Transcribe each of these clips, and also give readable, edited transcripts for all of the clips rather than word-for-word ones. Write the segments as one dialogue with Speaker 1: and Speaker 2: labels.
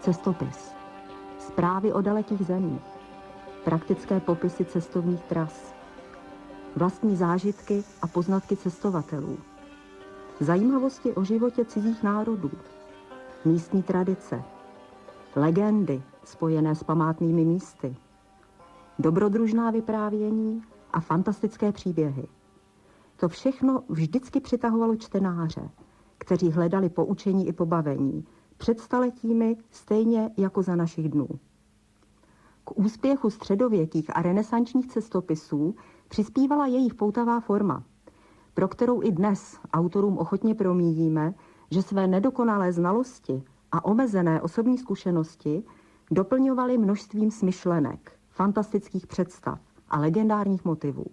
Speaker 1: Cestopis. Zprávy o dalekých zemích. Praktické popisy cestovních tras. Vlastní zážitky a poznatky cestovatelů. Zajímavosti o životě cizích národů. Místní tradice. Legendy spojené s památnými místy. Dobrodružná vyprávění a fantastické příběhy. To všechno vždycky přitahovalo čtenáře, kteří hledali poučení i pobavení před staletími stejně jako za našich dnů. K úspěchu středověkých a renesančních cestopisů přispívala jejich poutavá forma, pro kterou i dnes autorům ochotně promíjíme, že své nedokonalé znalosti a omezené osobní zkušenosti doplňovali množstvím smyšlenek, fantastických představ a legendárních motivů.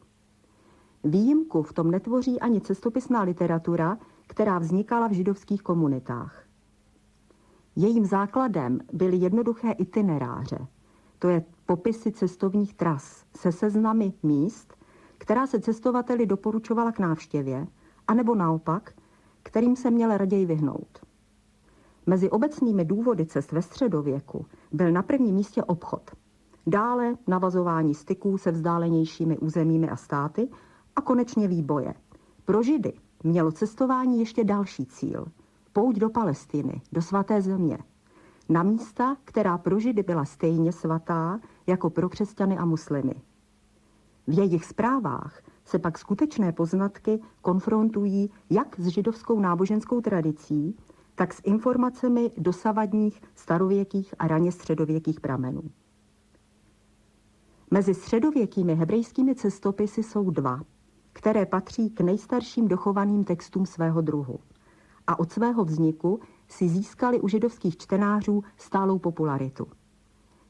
Speaker 1: Výjimku v tom netvoří ani cestopisná literatura, která vznikala v židovských komunitách. Jejím základem byly jednoduché itineráře, to je popisy cestovních tras se seznamy míst, která se cestovateli doporučovala k návštěvě, anebo naopak, kterým se měl raději vyhnout. Mezi obecnými důvody cest ve středověku byl na prvním místě obchod, dále navazování styků se vzdálenějšími územími a státy a konečně výboje. Pro Židy mělo cestování ještě další cíl. Pouť do Palestiny, do svaté země. Na místa, která pro Židy byla stejně svatá jako pro křesťany a muslimy. V jejich zprávách se pak skutečné poznatky konfrontují jak s židovskou náboženskou tradicí, tak s informacemi dosavadních starověkých a raně středověkých pramenů. Mezi středověkými hebrejskými cestopisy jsou dva, které patří k nejstarším dochovaným textům svého druhu a od svého vzniku si získali u židovských čtenářů stálou popularitu.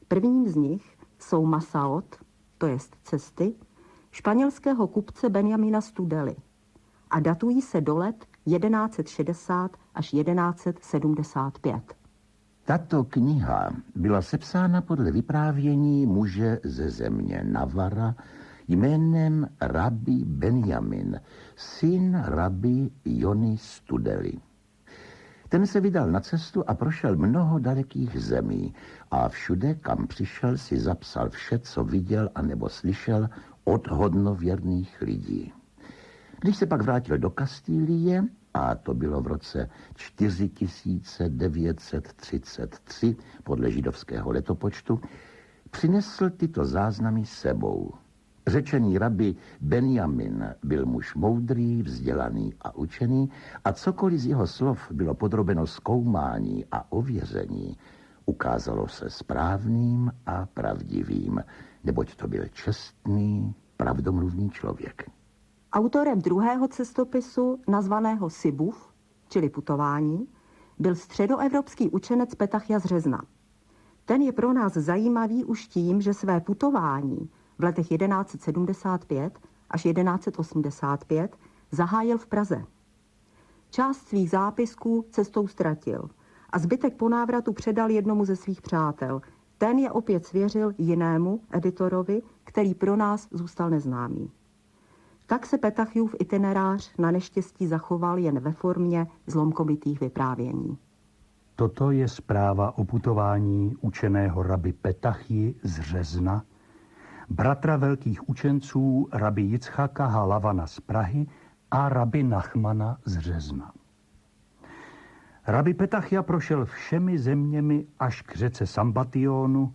Speaker 1: Prvním z nich jsou Masaot, to jest cesty, španělského kupce Benjamina Studely a datují se do let 1160 až 1175.
Speaker 2: Tato kniha byla sepsána podle vyprávění muže ze země Navara jménem Rabbi Benjamin, syn Rabbi Jony Studely. Ten se vydal na cestu a prošel mnoho dalekých zemí a všude, kam přišel, si zapsal vše, co viděl anebo slyšel od hodnověrných lidí. Když se pak vrátil do Kastílie, a to bylo v roce 4933 podle židovského letopočtu, přinesl tyto záznamy sebou. Řečený rabbi Benjamin byl muž moudrý, vzdělaný a učený a cokoliv z jeho slov bylo podrobeno zkoumání a ověření, ukázalo se správným a pravdivým, neboť to byl čestný, pravdomluvný člověk.
Speaker 1: Autorem druhého cestopisu, nazvaného Sibuv, čili putování, byl středoevropský učenec Petachia z Řezna. Ten je pro nás zajímavý už tím, že své putování v letech 1175 až 1185 zahájil v Praze. Část svých zápisků cestou ztratil a zbytek po návratu předal jednomu ze svých přátel. Ten je opět svěřil jinému editorovi, který pro nás zůstal neznámý. Tak se Petachiův itinerář na neštěstí zachoval jen ve formě zlomkovitých vyprávění.
Speaker 3: Toto je zpráva o putování učeného rabbi Petachii z Řezna, bratra velkých učenců rabbi Jicchaka Halavana z Prahy a rabbi Nachmana z Řezna. Rabbi Petachia prošel všemi zeměmi až k řece Sambationu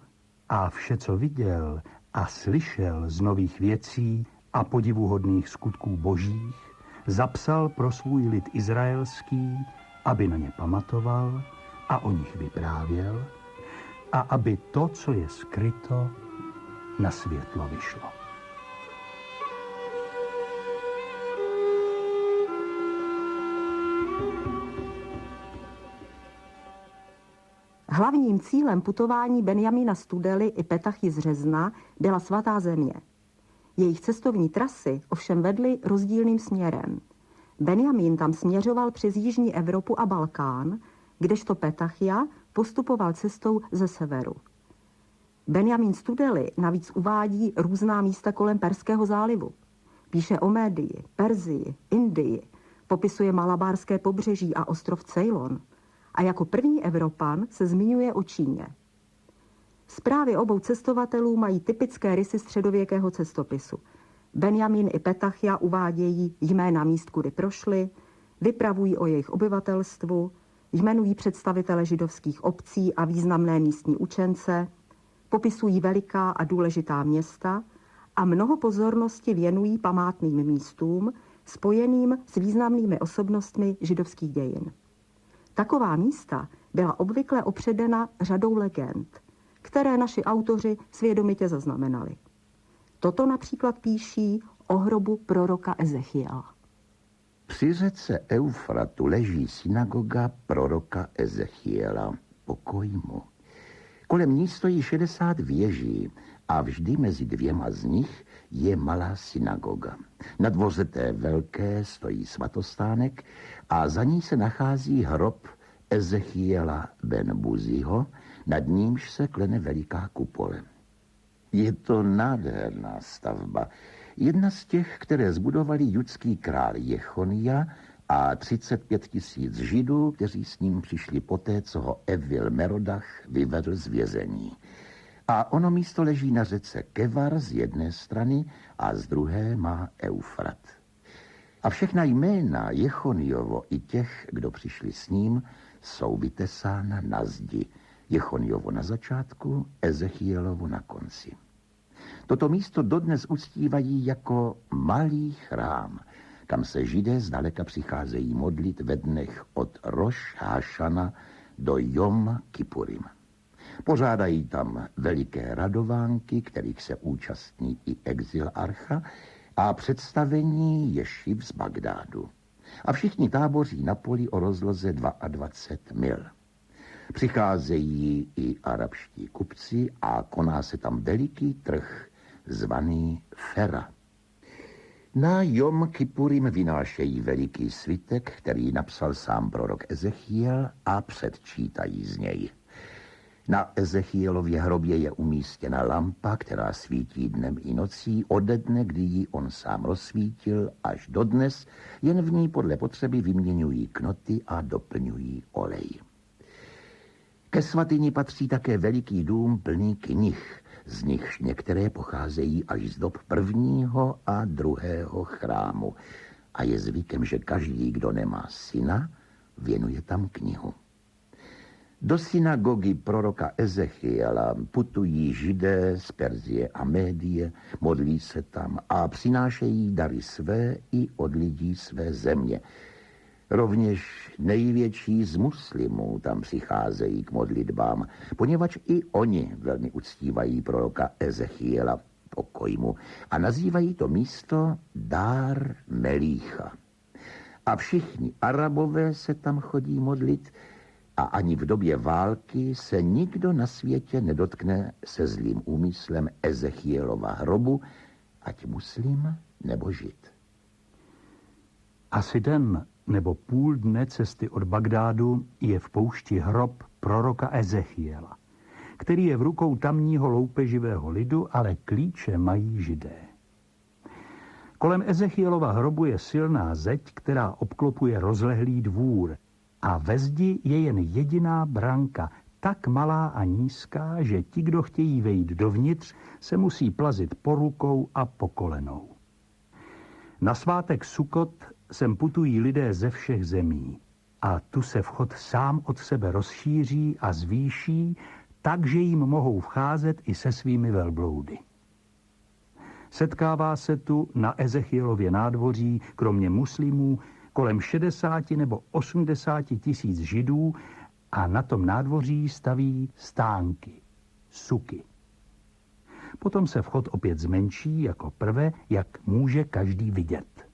Speaker 3: a vše, co viděl a slyšel z nových věcí a podivuhodných skutků božích, zapsal pro svůj lid izraelský, aby na ně pamatoval a o nich vyprávěl a aby to, co je skryto, na světlo vyšlo.
Speaker 1: Hlavním cílem putování Benjamina Studely i Petachy z Řezna byla svatá země. Jejich cestovní trasy ovšem vedly rozdílným směrem. Benjamin tam směřoval přes jižní Evropu a Balkán, kdežto Petachia postupoval cestou ze severu. Benjamin Studely navíc uvádí různá místa kolem Perského zálivu. Píše o Médii, Perzii, Indii, popisuje Malabárské pobřeží a ostrov Ceylon a jako první Evropan se zmiňuje o Číně. Zprávy obou cestovatelů mají typické rysy středověkého cestopisu. Benjamin i Petachia uvádějí jména míst, kudy prošli, vypravují o jejich obyvatelstvu, jmenují představitele židovských obcí a významné místní učence, popisují veliká a důležitá města a mnoho pozornosti věnují památným místům spojeným s významnými osobnostmi židovských dějin. Taková místa byla obvykle opředena řadou legend, které naši autoři svědomitě zaznamenali. Toto například píší o hrobu proroka Ezechiela.
Speaker 2: Při řece Eufratu leží synagoga proroka Ezechiela. Pokoj mu. Kolem ní stojí 60 věží a vždy mezi dvěma z nich je malá synagoga. Na dvoře té velké stojí svatostánek a za ní se nachází hrob Ezechiela ben Buziho, nad nímž se klene veliká kupole. Je to nádherná stavba. Jedna z těch, které zbudovali judský král Jechonia a 35 000 Židů, kteří s ním přišli poté, co ho Evil Merodach vyvedl z vězení. A ono místo leží na řece Kevar z jedné strany a z druhé má Eufrat. A všechna jména Jechoniovo i těch, kdo přišli s ním, jsou vytesána na zdi. Jechoniovo na začátku, Ezechielovo na konci. Toto místo dodnes uctívají jako malý chrám, kam se Židé zdaleka přicházejí modlit ve dnech od Roš Hašana do Jom Kippurim. Pořádají tam veliké radovánky, kterých se účastní i exilarcha, a představení ješiv z Bagdádu. A všichni táboří na poli o rozloze 22 mil. Přicházejí i arabští kupci a koná se tam veliký trh, zvaný Fera. Na Jom Kippurim vynášejí veliký svitek, který napsal sám prorok Ezechiel, a předčítají z něj. Na Ezechielově hrobě je umístěna lampa, která svítí dnem i nocí, ode dne, kdy ji on sám rozsvítil, až dodnes, jen v ní podle potřeby vyměňují knoty a doplňují olej. Ke svatyni patří také veliký dům plný knih, z nichž některé pocházejí až z dob prvního a druhého chrámu. A je zvykem, že každý, kdo nemá syna, věnuje tam knihu. Do synagogy proroka Ezechiela putují Židé z Perzie a Médie, modlí se tam a přinášejí dary své i od lidí své země. Rovněž největší z muslimů tam přicházejí k modlitbám, poněvadž i oni velmi uctívají proroka Ezechiela, pokoj mu, a nazývají to místo Dár Melícha. A všichni Arabové se tam chodí modlit a ani v době války se nikdo na světě nedotkne se zlým úmyslem Ezechielova hrobu, ať muslim nebo Žid.
Speaker 3: Asi den nebo půl dne cesty od Bagdádu je v poušti hrob proroka Ezechiela, který je v rukou tamního loupeživého lidu, ale klíče mají Židé. Kolem Ezechielova hrobu je silná zeď, která obklopuje rozlehlý dvůr, a ve zdi je jen jediná branka, tak malá a nízká, že ti, kdo chtějí vejít dovnitř, se musí plazit po rukou a po kolenou. Na svátek Sukot sem putují lidé ze všech zemí a tu se vchod sám od sebe rozšíří a zvýší, takže jim mohou vcházet i se svými velbloudy. Setkává se tu na Ezechielově nádvoří, kromě muslimů, kolem 60 nebo 80 tisíc Židů a na tom nádvoří staví stánky, suky. Potom se vchod opět zmenší jako prvé, jak může každý vidět.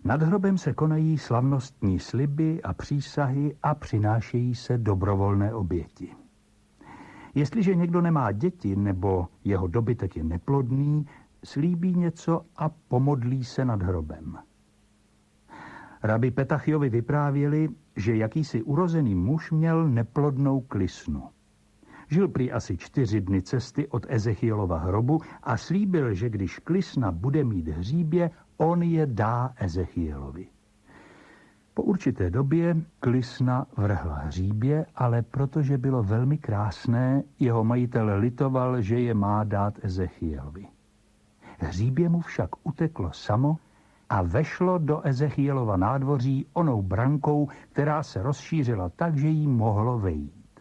Speaker 3: Nad hrobem se konají slavnostní sliby a přísahy a přinášejí se dobrovolné oběti. Jestliže někdo nemá děti nebo jeho dobytek je neplodný, slíbí něco a pomodlí se nad hrobem. Rabi Petachiovi vyprávěli, že jakýsi urozený muž měl neplodnou klisnu. Žil prý asi 4 dny cesty od Ezechielova hrobu a slíbil, že když klisna bude mít hříbě, on je dá Ezechielovi. Po určité době Klisna vrhla hříbě, ale protože bylo velmi krásné, jeho majitel litoval, že je má dát Ezechielovi. Hříbě mu však uteklo samo a vešlo do Ezechielova nádvoří onou brankou, která se rozšířila tak, že jí mohlo vejít.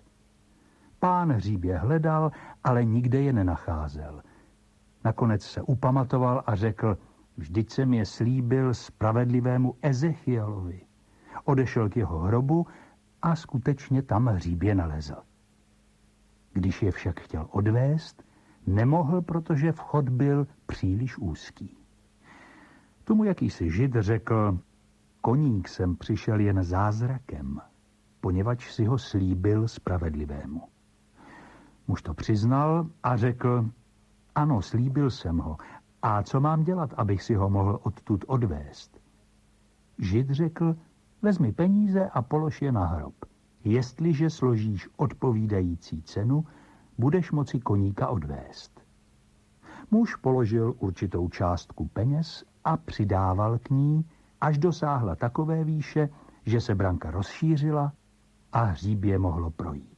Speaker 3: Pán hříbě hledal, ale nikde je nenacházel. Nakonec se upamatoval a řekl: vždyť jsem je slíbil spravedlivému Ezechielovi. Odešel k jeho hrobu a skutečně tam hříbě nalezl. Když je však chtěl odvést, nemohl, protože vchod byl příliš úzký. Tomu jakýsi žid řekl: koník jsem přišel jen zázrakem, poněvadž si ho slíbil spravedlivému. Muž to přiznal a řekl: ano, slíbil jsem ho. A co mám dělat, abych si ho mohl odtud odvést? Žid řekl: vezmi peníze a polož je na hrob. Jestliže složíš odpovídající cenu, budeš moci koníka odvést. Muž položil určitou částku peněz a přidával k ní, až dosáhla takové výše, že se branka rozšířila a hříbě mohlo projít.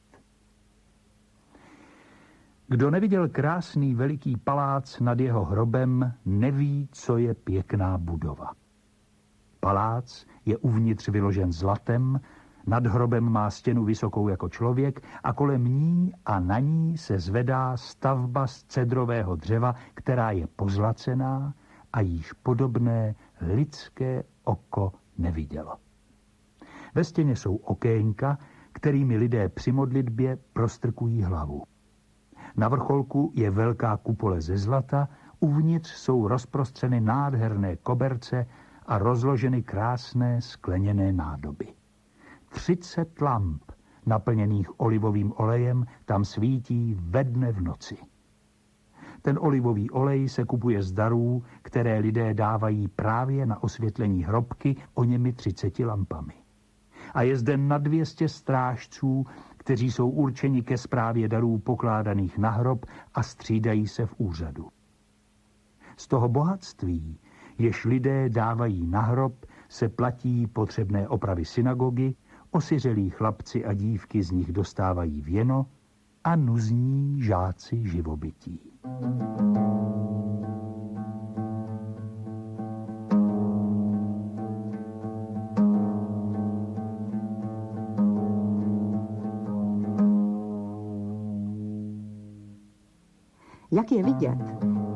Speaker 3: Kdo neviděl krásný veliký palác nad jeho hrobem, neví, co je pěkná budova. Palác je uvnitř vyložen zlatem, nad hrobem má stěnu vysokou jako člověk a kolem ní a na ní se zvedá stavba z cedrového dřeva, která je pozlacená a jíž podobné lidské oko nevidělo. Ve stěně jsou okénka, kterými lidé při modlitbě prostrkují hlavu. Na vrcholku je velká kupole ze zlata, uvnitř jsou rozprostřeny nádherné koberce a rozloženy krásné skleněné nádoby. 30 lamp, naplněných olivovým olejem, tam svítí ve dne v noci. Ten olivový olej se kupuje z darů, které lidé dávají právě na osvětlení hrobky o němi 30 lampami. A je zde na 200 strážců, kteří jsou určeni ke správě darů pokládaných na hrob a střídají se v úřadu. Z toho bohatství, jež lidé dávají na hrob, se platí potřebné opravy synagogy, osiřelí chlapci a dívky z nich dostávají věno a nuzní žáci živobytí.
Speaker 1: Jak je vidět,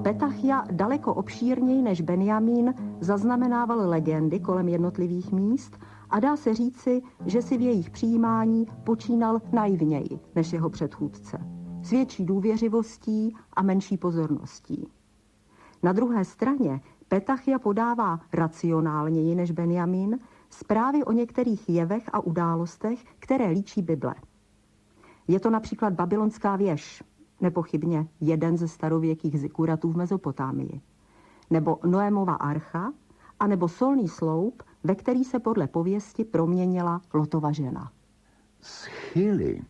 Speaker 1: Petachia daleko obšírněji než Benjamín zaznamenával legendy kolem jednotlivých míst a dá se říci, že si v jejich přijímání počínal naivněji než jeho předchůdce, s větší důvěřivostí a menší pozorností. Na druhé straně Petachia podává racionálněji než Benjamín zprávy o některých jevech a událostech, které líčí Bible. Je to například babylonská věž, nepochybně jeden ze starověkých zikuratů v Mezopotámii, nebo Noémova archa, anebo solný sloup, ve který se podle pověsti proměnila Lotova žena.
Speaker 2: Schyly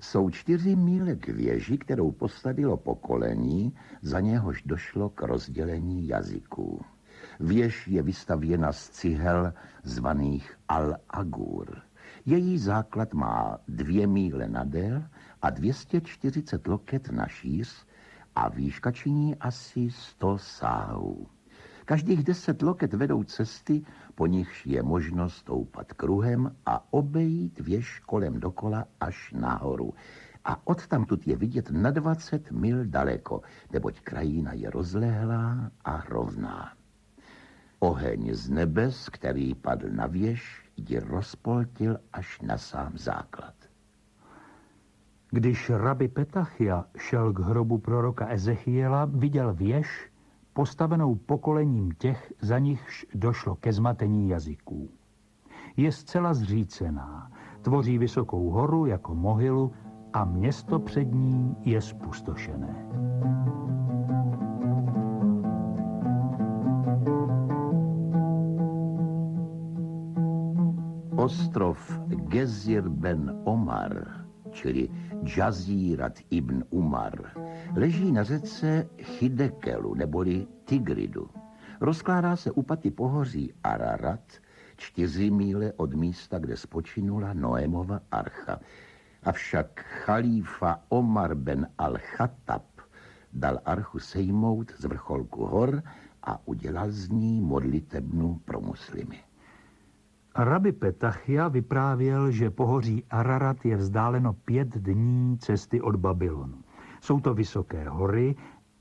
Speaker 2: jsou 4 míle k věži, kterou postavilo pokolení, za něhož došlo k rozdělení jazyků. Věž je vystavěna z cihel zvaných Al-Agur. Její základ má 2 míle na dél a 240 loket na šíř a výška činí asi 100 sáhů. Každých 10 loket vedou cesty, po nichž je možno stoupat kruhem a obejít věž kolem dokola až nahoru. A odtamtud je vidět na 20 mil daleko, neboť krajina je rozlehlá a rovná. Oheň z nebes, který padl na věž, ji rozpoltil až na sám základ.
Speaker 3: Když rabi Petachia šel k hrobu proroka Ezechiela, viděl věž postavenou pokolením těch, za nichž došlo ke zmatení jazyků. Je zcela zřícená, tvoří vysokou horu jako mohylu a město před ní je zpustošené.
Speaker 2: Ostrov Gezir ben Omar, čili Džazírat ibn Umar, leží na řece Chidekelu neboli Tigridu. Rozkládá se u paty pohoří Ararat, 4 míle od místa, kde spočinula Noémova archa. Avšak chalífa Omar ben al-Chattab dal archu sejmout z vrcholku hor a udělal z ní modlitebnu pro muslimy.
Speaker 3: Rabi Petachia vyprávěl, že pohoří Ararat je vzdáleno 5 dní cesty od Babylonu. Jsou to vysoké hory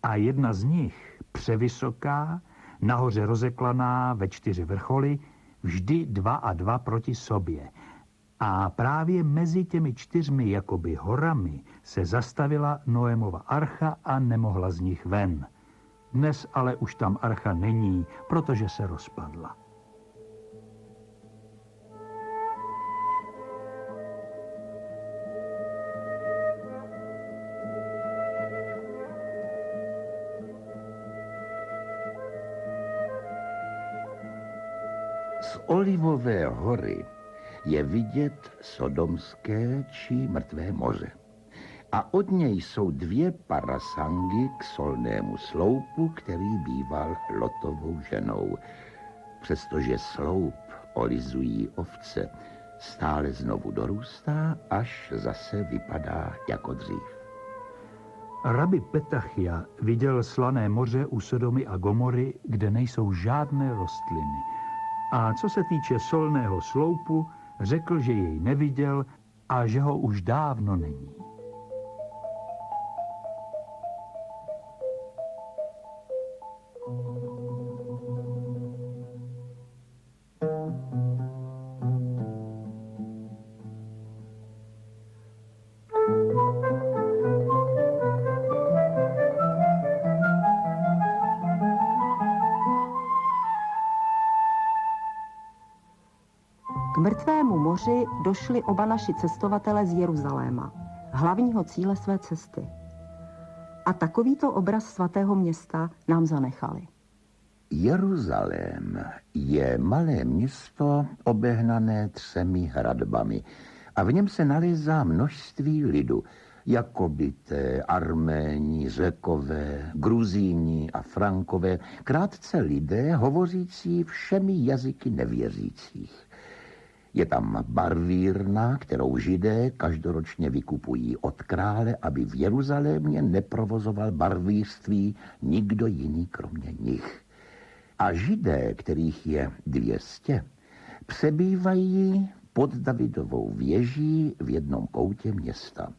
Speaker 3: a jedna z nich, převysoká, nahoře rozeklaná ve 4 vrcholy, vždy 2 a 2 proti sobě. A právě mezi těmi 4 jakoby horami se zastavila Noémova archa a nemohla z nich ven. Dnes ale už tam archa není, protože se rozpadla.
Speaker 2: Z Olivové hory je vidět Sodomské či Mrtvé moře. A od něj jsou 2 parasangy k solnému sloupu, který býval Lotovou ženou. Přestože sloup olizují ovce, stále znovu dorůstá, až zase vypadá jako dřív.
Speaker 3: Rabi Petachia viděl slané moře u Sodomy a Gomory, kde nejsou žádné rostliny. A co se týče solného sloupu, řekl, že jej neviděl a že ho už dávno není.
Speaker 1: K Mrtvému moři došli oba naši cestovatelé z Jeruzaléma, hlavního cíle své cesty. A takovýto obraz svatého města nám zanechali.
Speaker 2: Jeruzalém je malé město obehnané 3 hradbami a v něm se nalézá množství lidu, jako Bité, Arméni, Řekové, Gruzíni a Frankové, krátce lidé hovořící všemi jazyky nevěřících. Je tam barvírna, kterou Židé každoročně vykupují od krále, aby v Jeruzalémě neprovozoval barvířství nikdo jiný kromě nich. A Židé, kterých je 200, přebývají pod Davidovou věží v jednom koutě města.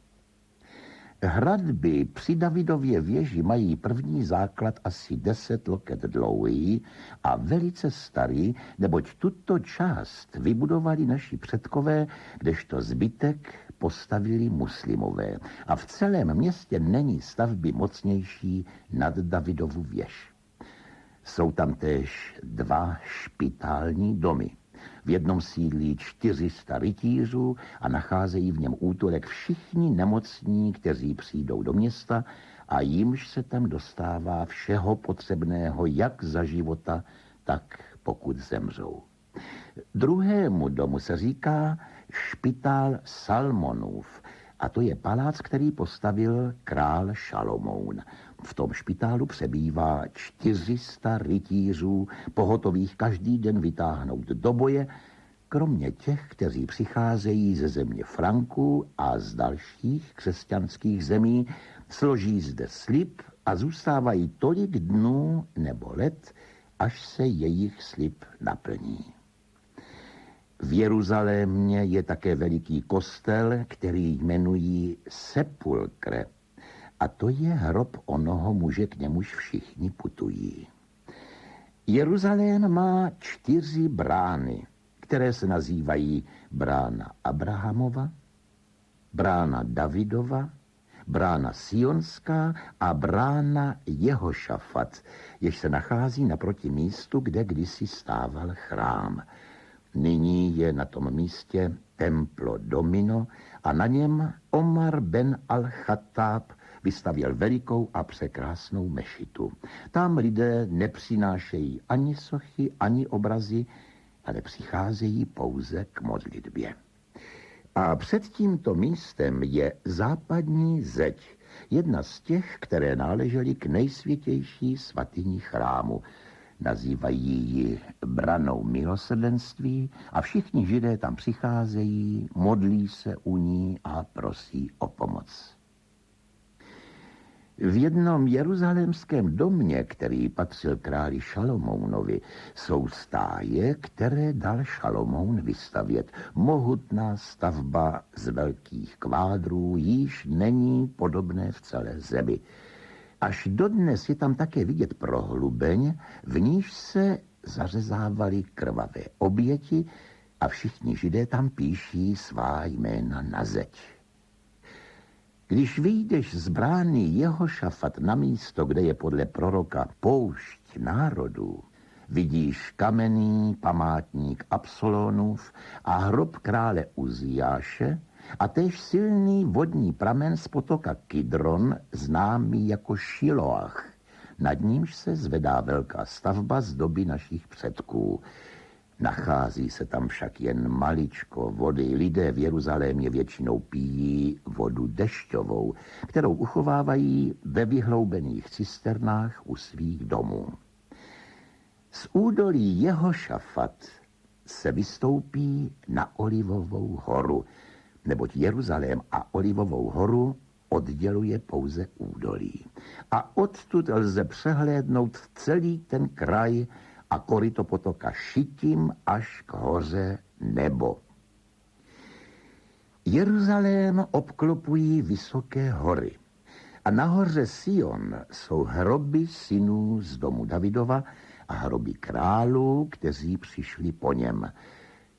Speaker 2: Hradby při Davidově věži mají první základ asi 10 loket dlouhý a velice starý, neboť tuto část vybudovali naši předkové, kdežto zbytek postavili muslimové. A v celém městě není stavby mocnější nad Davidovu věž. Jsou tam též 2 špitální domy. V jednom sídlí 400 rytířů a nacházejí v něm útulek všichni nemocní, kteří přijdou do města a jimž se tam dostává všeho potřebného jak za života, tak pokud zemřou. Druhému domu se říká špitál Salmonův a to je palác, který postavil král Šalomoun. V tom špitálu přebývá 400 rytířů, pohotových každý den vytáhnout do boje, kromě těch, kteří přicházejí ze země Franků a z dalších křesťanských zemí, složí zde slib a zůstávají tolik dnů nebo let, až se jejich slib naplní. V Jeruzalémě je také veliký kostel, který jmenují Sepulkre, a to je hrob onoho muže, k němuž všichni putují. Jeruzalém má 4 brány, které se nazývají brána Abrahamova, brána Davidova, brána Sionská a brána Jehošafat, jež se nachází naproti místu, kde kdysi stával chrám. Nyní je na tom místě Templo Domino a na něm Omar ben al-Chattab vystavěl velikou a překrásnou mešitu. Tam lidé nepřinášejí ani sochy, ani obrazy, ale přicházejí pouze k modlitbě. A před tímto místem je západní zeď, jedna z těch, které náležely k nejsvětější svatyni chrámu. Nazývají ji branou milosrdenství a všichni Židé tam přicházejí, modlí se u ní a prosí o pomoc. V jednom jeruzalémském domě, který patřil králi Šalomounovi, jsou stáje, které dal Šalomoun vystavět. Mohutná stavba z velkých kvádrů již není podobné v celé zemi. Až dodnes je tam také vidět prohlubeň, v níž se zařezávaly krvavé oběti a všichni Židé tam píší svá jména na zeď. Když vyjdeš z brány Jehošafat na místo, kde je podle proroka poušť národů, vidíš kamenný památník Absalonův a hrob krále Uziáše a též silný vodní pramen z potoka Kidron, známý jako Šiloach. Nad nímž se zvedá velká stavba z doby našich předků. Nachází se tam však jen maličko vody. Lidé v Jeruzalémě většinou pijí vodu dešťovou, kterou uchovávají ve vyhloubených cisternách u svých domů. Z údolí Jehošafat se vystoupí na Olivovou horu, neboť Jeruzalém a Olivovou horu odděluje pouze údolí. A odtud lze přehlédnout celý ten kraj a koryto potoka Šitim až k hoře Nebo. Jeruzalém obklopují vysoké hory a na hoře Sion jsou hroby synů z domu Davidova a hroby králů, kteří přišli po něm.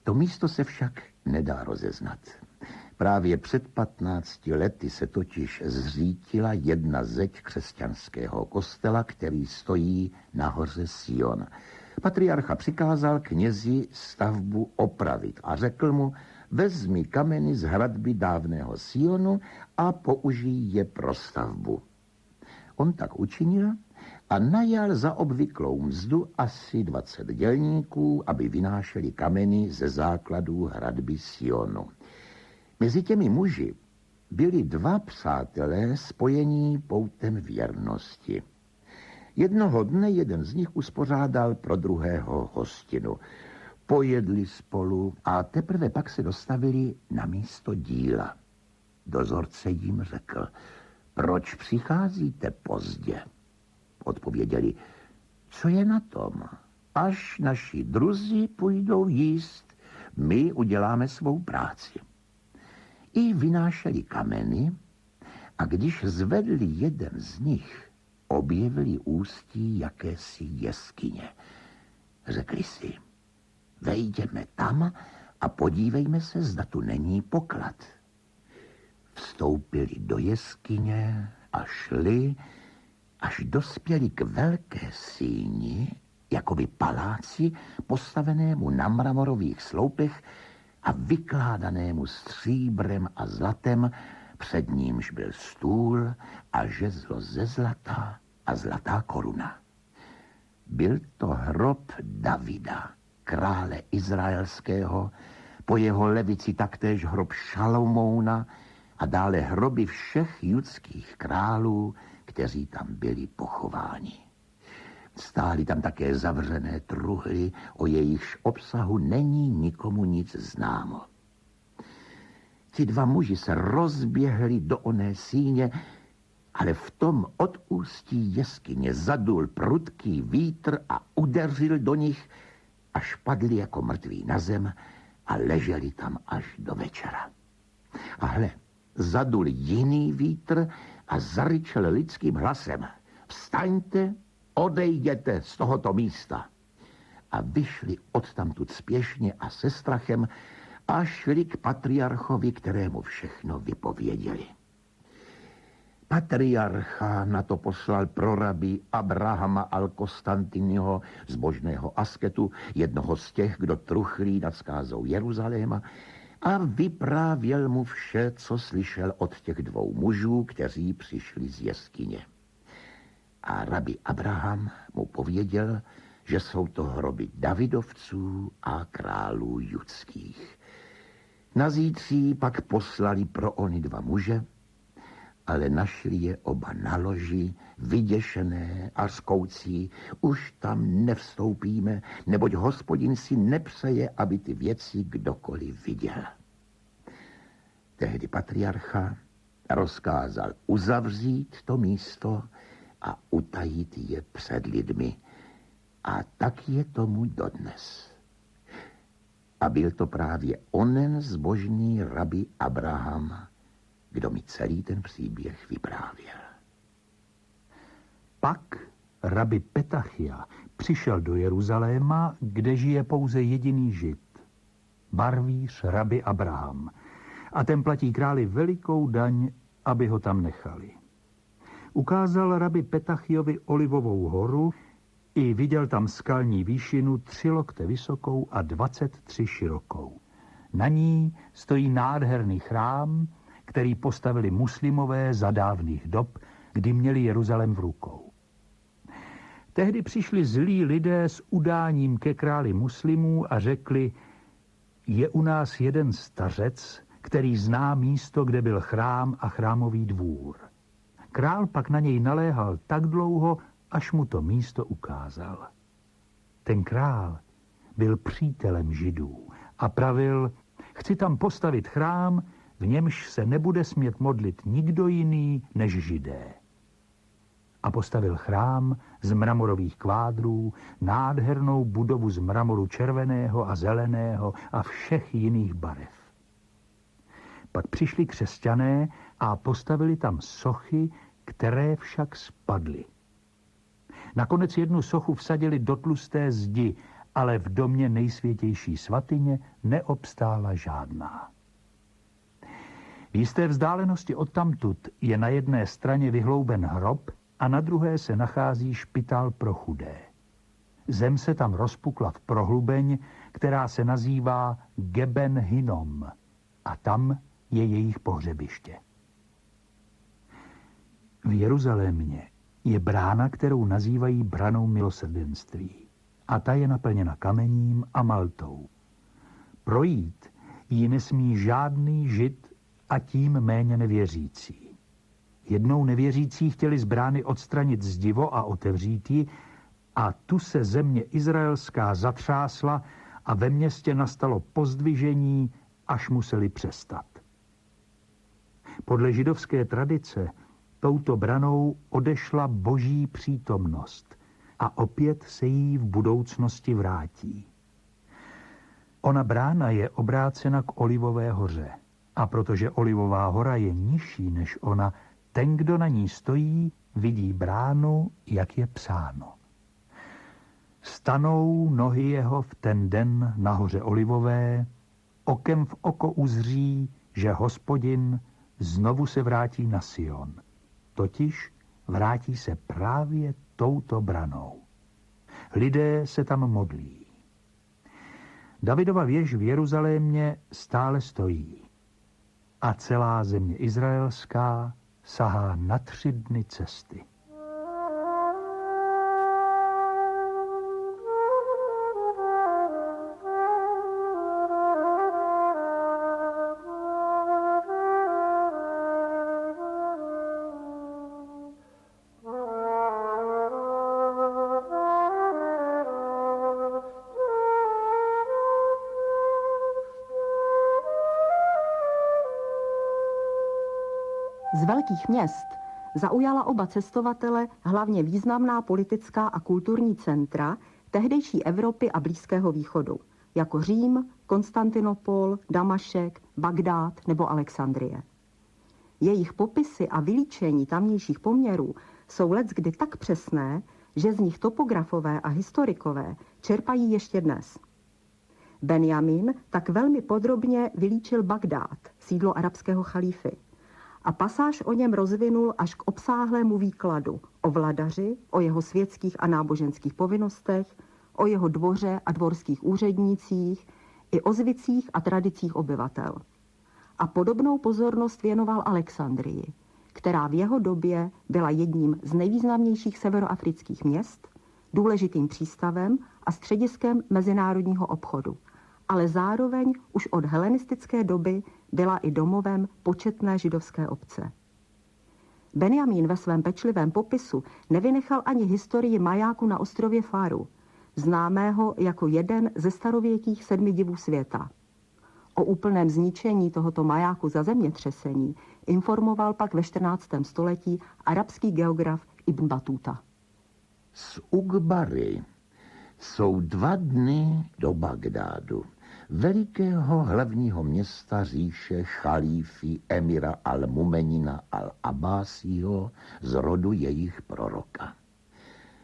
Speaker 2: To místo se však nedá rozeznat. Právě před 15 lety se totiž zřítila jedna zeď křesťanského kostela, který stojí na hoře Sion. Patriarcha přikázal knězi stavbu opravit a řekl mu: vezmi kameny z hradby dávného Sionu a použij je pro stavbu. On tak učinil a najal za obvyklou mzdu asi 20 dělníků, aby vynášeli kameny ze základů hradby Sionu. Mezi těmi muži byli dva přátelé spojení poutem věrnosti. Jednoho dne jeden z nich uspořádal pro druhého hostinu. Pojedli spolu a teprve pak se dostavili na místo díla. Dozorce jim řekl: proč přicházíte pozdě? Odpověděli: co je na tom? Až naši druzí půjdou jíst, my uděláme svou práci. I vynášeli kameny a když zvedli jeden z nich, objevili ústí jakési jeskyně. Řekli si: vejdeme tam a podívejme se, zda tu není poklad. Vstoupili do jeskyně a šli, až dospěli k velké síni, jakoby paláci, postavenému na mramorových sloupech a vykládanému stříbrem a zlatem, před nímž byl stůl a žezlo ze zlata a zlatá koruna. Byl to hrob Davida, krále izraelského, po jeho levici taktéž hrob Šalomouna a dále hroby všech judských králů, kteří tam byli pochováni. Stály tam také zavřené truhly, o jejichž obsahu není nikomu nic známo. Ti dva muži se rozběhli do oné síně, ale v tom od ústí jeskyně zadul prudký vítr a udeřil do nich, až padli jako mrtví na zem a leželi tam až do večera. A hle, zadul jiný vítr a zaryčel lidským hlasem: vstaňte, odejděte z tohoto místa. A vyšli odtamtud spěšně a se strachem a šli k patriarchovi, kterému všechno vypověděli. Patriarcha na to poslal prorabí Abrahama al-Konstantiního, zbožného asketu, jednoho z těch, kdo truchlí nad skázou Jeruzaléma, a vyprávěl mu vše, co slyšel od těch dvou mužů, kteří přišli z jeskyně. A rabi Abraham mu pověděl, že jsou to hroby Davidovců a králů judských. Nazítří pak poslali pro ony dva muže ale našli je oba na loži, vyděšené a zkoucí. Už tam nevstoupíme, neboť Hospodin si nepřeje, aby ty věci kdokoliv viděl. Tehdy patriarcha rozkázal uzavřít to místo a utajit je před lidmi. A tak je tomu dodnes. A byl to právě onen zbožný rabi Abraham, kdo mi celý ten příběh vyprávěl.
Speaker 3: Pak rabi Petachia přišel do Jeruzaléma, kde žije pouze jediný Žid, barvíř rabi Abraham, a ten platí králi velikou daň, aby ho tam nechali. Ukázal rabi Petachiovi Olivovou horu i viděl tam skalní výšinu 3 lokte vysokou a 23 širokou. Na ní stojí nádherný chrám, který postavili muslimové za dávných dob, kdy měli Jeruzalém v rukou. Tehdy přišli zlí lidé s udáním ke králi muslimů a řekli: je u nás jeden stařec, který zná místo, kde byl chrám a chrámový dvůr. Král pak na něj naléhal tak dlouho, až mu to místo ukázal. Ten král byl přítelem Židů a pravil: chci tam postavit chrám, v němž se nebude smět modlit nikdo jiný než Židé. A postavil chrám z mramorových kvádrů, nádhernou budovu z mramoru červeného a zeleného a všech jiných barev. Pak přišli křesťané a postavili tam sochy, které však spadly. Nakonec jednu sochu vsadili do tlusté zdi, ale v domě nejsvětější svatyně neobstála žádná. V jisté vzdálenosti odtamtud je na jedné straně vyhlouben hrob a na druhé se nachází špitál pro chudé. Zem se tam rozpukla v prohlubeň, která se nazývá Geben Hinnom, a tam je jejich pohřebiště. V Jeruzalémě je brána, kterou nazývají branou milosrdenství, a ta je naplněna kamením a maltou. Projít ji nesmí žádný Žid a tím méně nevěřící. Jednou nevěřící chtěli z brány odstranit zdivo a otevřít ji, a tu se země izraelská zatřásla a ve městě nastalo pozdvižení, až museli přestat. Podle židovské tradice touto branou odešla boží přítomnost a opět se jí v budoucnosti vrátí. Ona brána je obrácena k Olivové hoře, a protože Olivová hora je nižší než ona, ten, kdo na ní stojí, vidí bránu, jak je psáno. Stanou nohy jeho v ten den na hoře Olivové, okem v oko uzří, že Hospodin znovu se vrátí na Sion. Totiž vrátí se právě touto branou. Lidé se tam modlí. Davidova věž v Jeruzalémě stále stojí a celá země izraelská sahá na 3 dny cesty.
Speaker 1: Z velkých měst zaujala oba cestovatele hlavně významná politická a kulturní centra tehdejší Evropy a Blízkého východu, jako Řím, Konstantinopol, Damašek, Bagdád nebo Alexandrie. Jejich popisy a vylíčení tamnějších poměrů jsou leckdy tak přesné, že z nich topografové a historikové čerpají ještě dnes. Benjamin tak velmi podrobně vylíčil Bagdád, sídlo arabského chalífy, a pasáž o něm rozvinul až k obsáhlému výkladu o vladaři, o jeho světských a náboženských povinnostech, o jeho dvoře a dvorských úřednících i o zvicích a tradicích obyvatel. A podobnou pozornost věnoval Alexandrii, která v jeho době byla jedním z nejvýznamnějších severoafrických měst, důležitým přístavem a střediskem mezinárodního obchodu, ale zároveň už od helenistické doby byla i domovem početné židovské obce. Benjamín ve svém pečlivém popisu nevynechal ani historii majáku na ostrově Faru, známého jako jeden ze starověkých 7 divů světa. O úplném zničení tohoto majáku za zemětřesení informoval pak ve 14. století arabský geograf Ibn Battuta.
Speaker 2: Z Ugbary jsou 2 dny do Bagdádu, velikého hlavního města říše chalífy emira al-Mumenina al-Abbásího z rodu jejich proroka.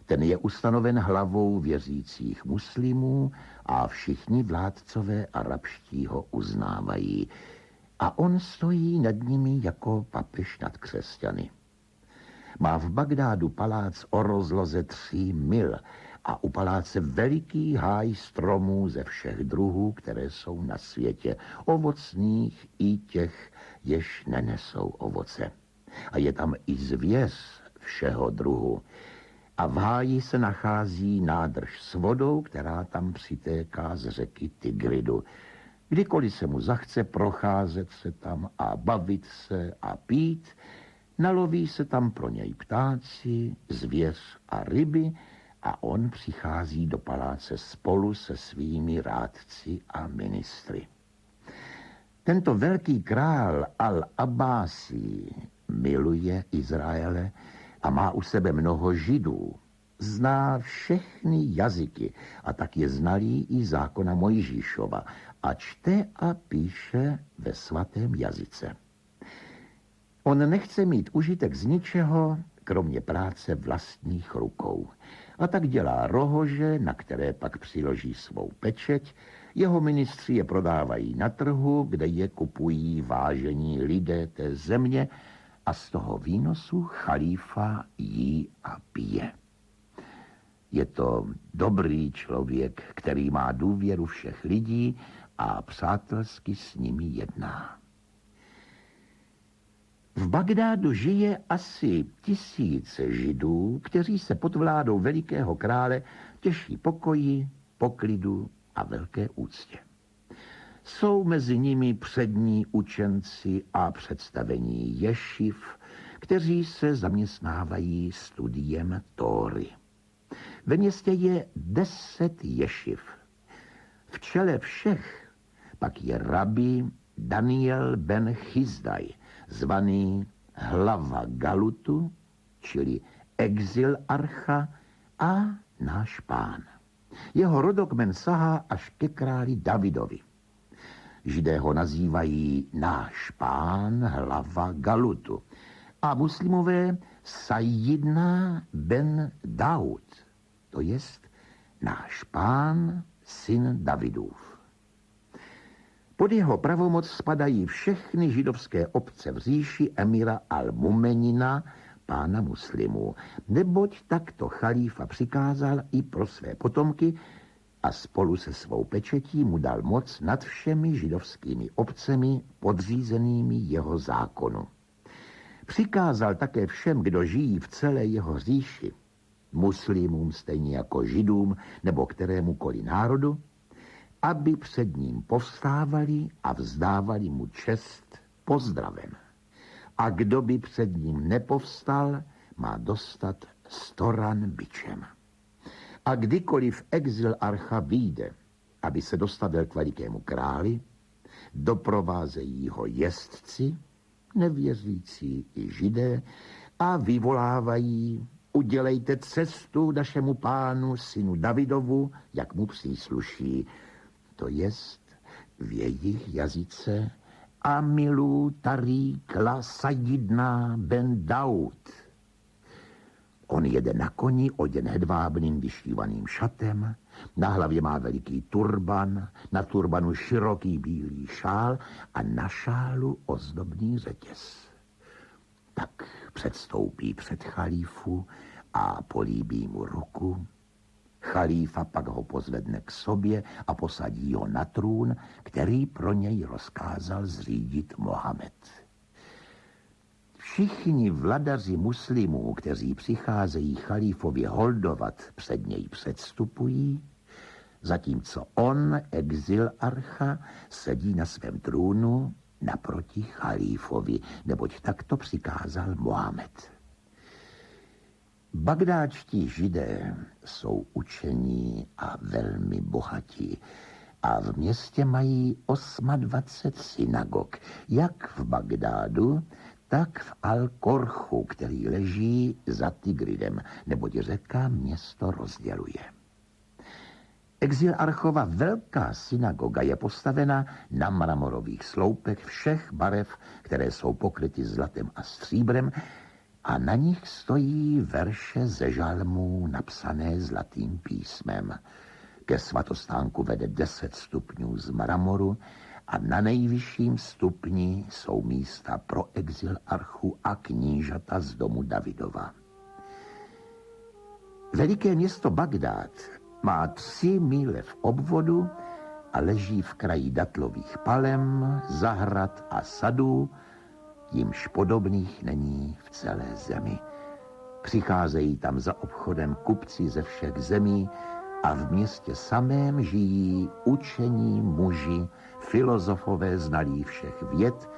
Speaker 2: Ten je ustanoven hlavou věřících muslimů a všichni vládcové arabští ho uznávají. A on stojí nad nimi jako papež nad křesťany. Má v Bagdádu palác o rozloze 3 mil a u paláce veliký háj stromů ze všech druhů, které jsou na světě, ovocných i těch, jež nenesou ovoce. A je tam i zvěř všeho druhu. A v háji se nachází nádrž s vodou, která tam přitéká z řeky Tigridu. Kdykoliv se mu zachce procházet se tam a bavit se a pít, naloví se tam pro něj ptáci, zvěř a ryby a on přichází do paláce spolu se svými rádci a ministry. Tento velký král al-Abbásí miluje Izraele a má u sebe mnoho Židů. Zná všechny jazyky a tak je znalý i zákona Mojžíšova a čte a píše ve svatém jazyce. On nechce mít užitek z ničeho, kromě práce vlastních rukou. A tak dělá rohože, na které pak přiloží svou pečeť. Jeho ministři je prodávají na trhu, kde je kupují vážení lidé té země a z toho výnosu chalífa jí a pije. Je to dobrý člověk, který má důvěru všech lidí a přátelsky s nimi jedná. V Bagdádu žije asi 1000 Židů, kteří se pod vládou velikého krále těší pokoji, poklidu a velké úctě. Jsou mezi nimi přední učenci a představení ješiv, kteří se zaměstnávají studiem Tóry. Ve městě je 10 ješiv. V čele všech pak je rabí Daniel ben Chizdaj, zvaný hlava Galutu, čili exilarcha a náš pán. Jeho rodokmen sahá až ke králi Davidovi. Židé ho nazývají náš pán, hlava Galutu. A muslimové Sajidna ben Daud, to jest náš pán, syn Davidův. Pod jeho pravomoc spadají všechny židovské obce v říši emira al-Mumenina, pána muslimů, neboť takto chalífa přikázal i pro své potomky a spolu se svou pečetí mu dal moc nad všemi židovskými obcemi podřízenými jeho zákonu. Přikázal také všem, kdo žijí v celé jeho říši, muslimům stejně jako židům nebo kterémukoliv národu, aby před ním povstávali a vzdávali mu čest pozdravem. A kdo by před ním nepovstal, má dostat 100 ran bičem. A kdykoliv exilarcha vyjde, aby se dostavil k velikému králi, doprovázejí ho jezdci, nevěřící i židé, a vyvolávají: udělejte cestu našemu pánu, synu Davidovu, jak mu přísluší. To jest v jejich jazyce Amilu Taríkla Sajidna ben Daud. On jede na koni, oděn hedvábným vyšívaným šatem, na hlavě má veliký turban, na turbanu široký bílý šál a na šálu ozdobný řetěz. Tak předstoupí před chalífu a políbí mu ruku. Chalífa pak ho pozvedne k sobě a posadí ho na trůn, který pro něj rozkázal zřídit Mohamed. Všichni vladaři muslimů, kteří přicházejí chalífově holdovat, před něj předstupují, zatímco on, exilarcha, sedí na svém trůnu naproti chalífovi, neboť takto přikázal Mohamed. Bagdáčtí židé jsou učení a velmi bohatí a v městě mají 28 synagog, jak v Bagdádu, tak v Al-Korchu, který leží za Tigridem, neboť řeka město rozděluje. Exilarchova velká synagoga je postavena na mramorových sloupech všech barev, které jsou pokryty zlatem a stříbrem, a na nich stojí verše ze žalmů napsané zlatým písmem. Ke svatostánku vede 10 stupňů z mramoru a na nejvyšším stupni jsou místa pro exilarchu a knížata z domu Davidova. Veliké město Bagdád má 3 míle v obvodu a leží v kraji datlových palem, zahrad a sadů, jimž podobných není v celé zemi. Přicházejí tam za obchodem kupci ze všech zemí a v městě samém žijí učení muži, filozofové znalí všech věd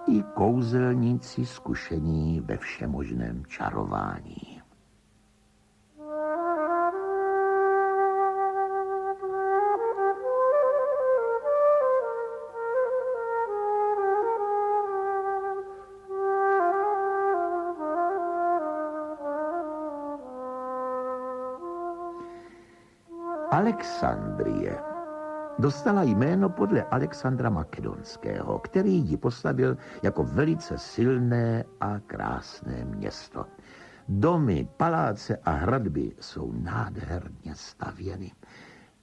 Speaker 2: i kouzelníci zkušení ve všemožném čarování. Alexandrie dostala jméno podle Alexandra Makedonského, který ji postavil jako velice silné a krásné město. Domy, paláce a hradby jsou nádherně stavěny.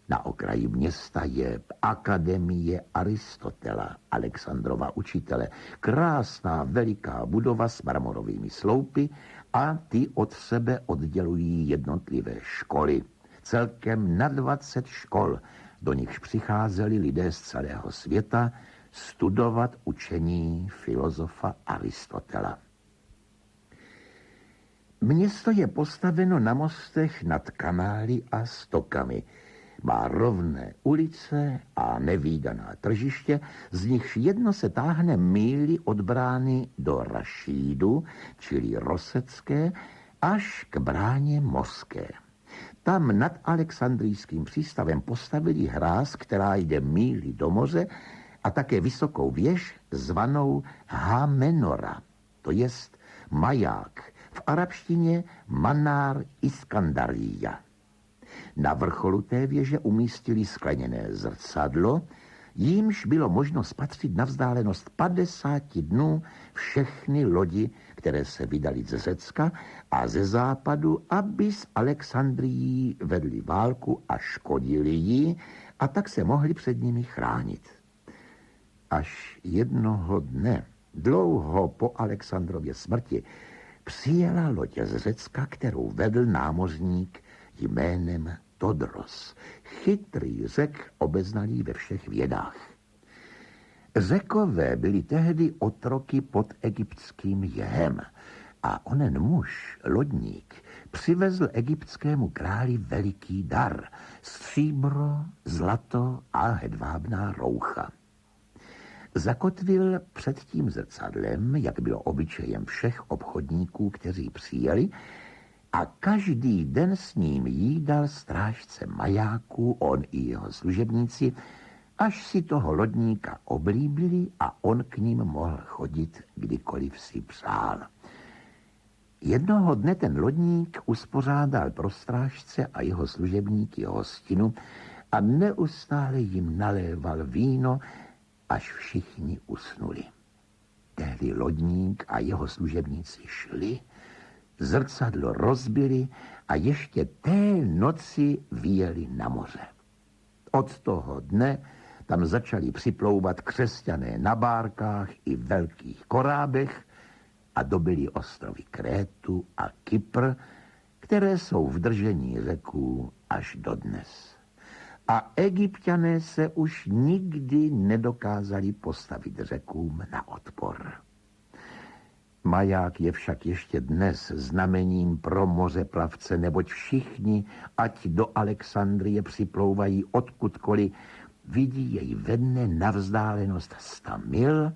Speaker 2: Na okraji města je akademie Aristotela, Alexandrova učitele, krásná veliká budova s mramorovými sloupy a ty od sebe oddělují jednotlivé školy. Celkem na 20 škol, do nichž přicházeli lidé z celého světa studovat učení filozofa Aristotela. Město je postaveno na mostech nad kanály a stokami. Má rovné ulice a nevídaná tržiště, z nichž jedno se táhne míli od brány do Rašídu, čili Rosecké, až k bráně Moské. Tam nad Alexandrijským přístavem postavili hráz, která jde míli do moře, a také vysokou věž zvanou Hamenora, to jest maják, v arabštině Manar Iskandarija. Na vrcholu té věže umístili skleněné zrcadlo, jímž bylo možno spatřit na vzdálenost 50 dnů všechny lodi, které se vydali ze Řecka a ze západu, aby s Alexandrií vedli válku a škodili jí, a tak se mohli před nimi chránit. Až jednoho dne, dlouho po Alexandrově smrti, přijela loď z Řecka, kterou vedl námořník jménem Todros, chytrý Řek obeznalý ve všech vědách. Řekové byli tehdy otroky pod egyptským jehem a onen muž, lodník, přivezl egyptskému králi veliký dar, stříbro, zlato a hedvábná roucha. Zakotvil před tím zrcadlem, jak bylo obyčejem všech obchodníků, kteří přijeli, a každý den s ním jídal strážce majáku, on i jeho služebníci, až si toho lodníka oblíbili a on k ním mohl chodit, kdykoliv si přál. Jednoho dne ten lodník uspořádal pro strážce a jeho služebníky hostinu a neustále jim naléval víno, až všichni usnuli. Tehdy lodník a jeho služebníci šli, zrcadlo rozbili a ještě té noci vyjeli na moře. Od toho dne tam začali připlouvat křesťané na bárkách i velkých korábech a dobyli ostrovy Krétu a Kypr, které jsou v držení Řeků až dodnes. A Egypťané se už nikdy nedokázali postavit Řekům na odpor. Maják je však ještě dnes znamením pro mořeplavce, neboť všichni, ať do Alexandrie připlouvají odkudkoliv, vidí jej ve dne na vzdálenost 100 mil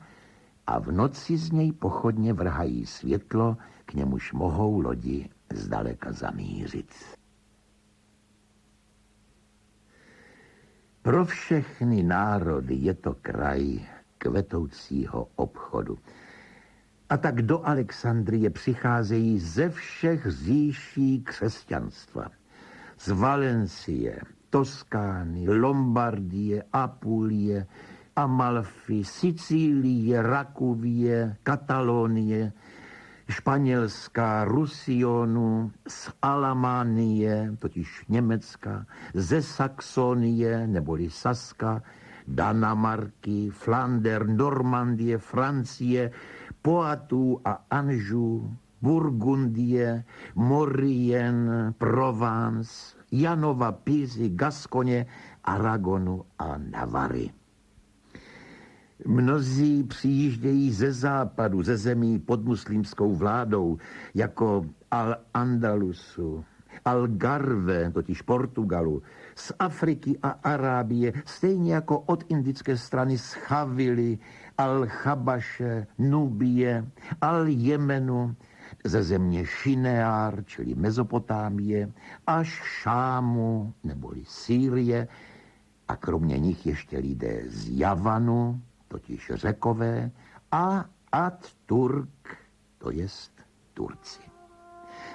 Speaker 2: a v noci z něj pochodně vrhají světlo, k němuž mohou lodi zdaleka zamířit. Pro všechny národy je to kraj kvetoucího obchodu. A tak do Alexandrie přicházejí ze všech říší křesťanstva. Z Valencie, Toskány, Lombardie, Apulie, Amalfy, Sicílie, Rakuvie, Katalónie, Španělská, Rusionu, z Alamánie, totiž Německa, ze Saxonie, neboli Saska, Danamarky, Flander, Normandie, Francie, Poitou a Anjou, Burgundie, Maurienne, Provence, Janova, Pízy, Gaskoně, Aragonu a Navary. Mnozí přijíždějí ze západu, ze zemí pod muslimskou vládou, jako Al-Andalusu, Algarve, totiž Portugalu, z Afriky a Arábie, stejně jako od indické strany z Chavily, Al-Chabaše, Nubie, Al-Jemenu, ze země Šineár, čili Mezopotámie, až Šámu, neboli Sýrie, a kromě nich ještě lidé z Javanu, totiž Řekové, a At-Turk, to jest Turci.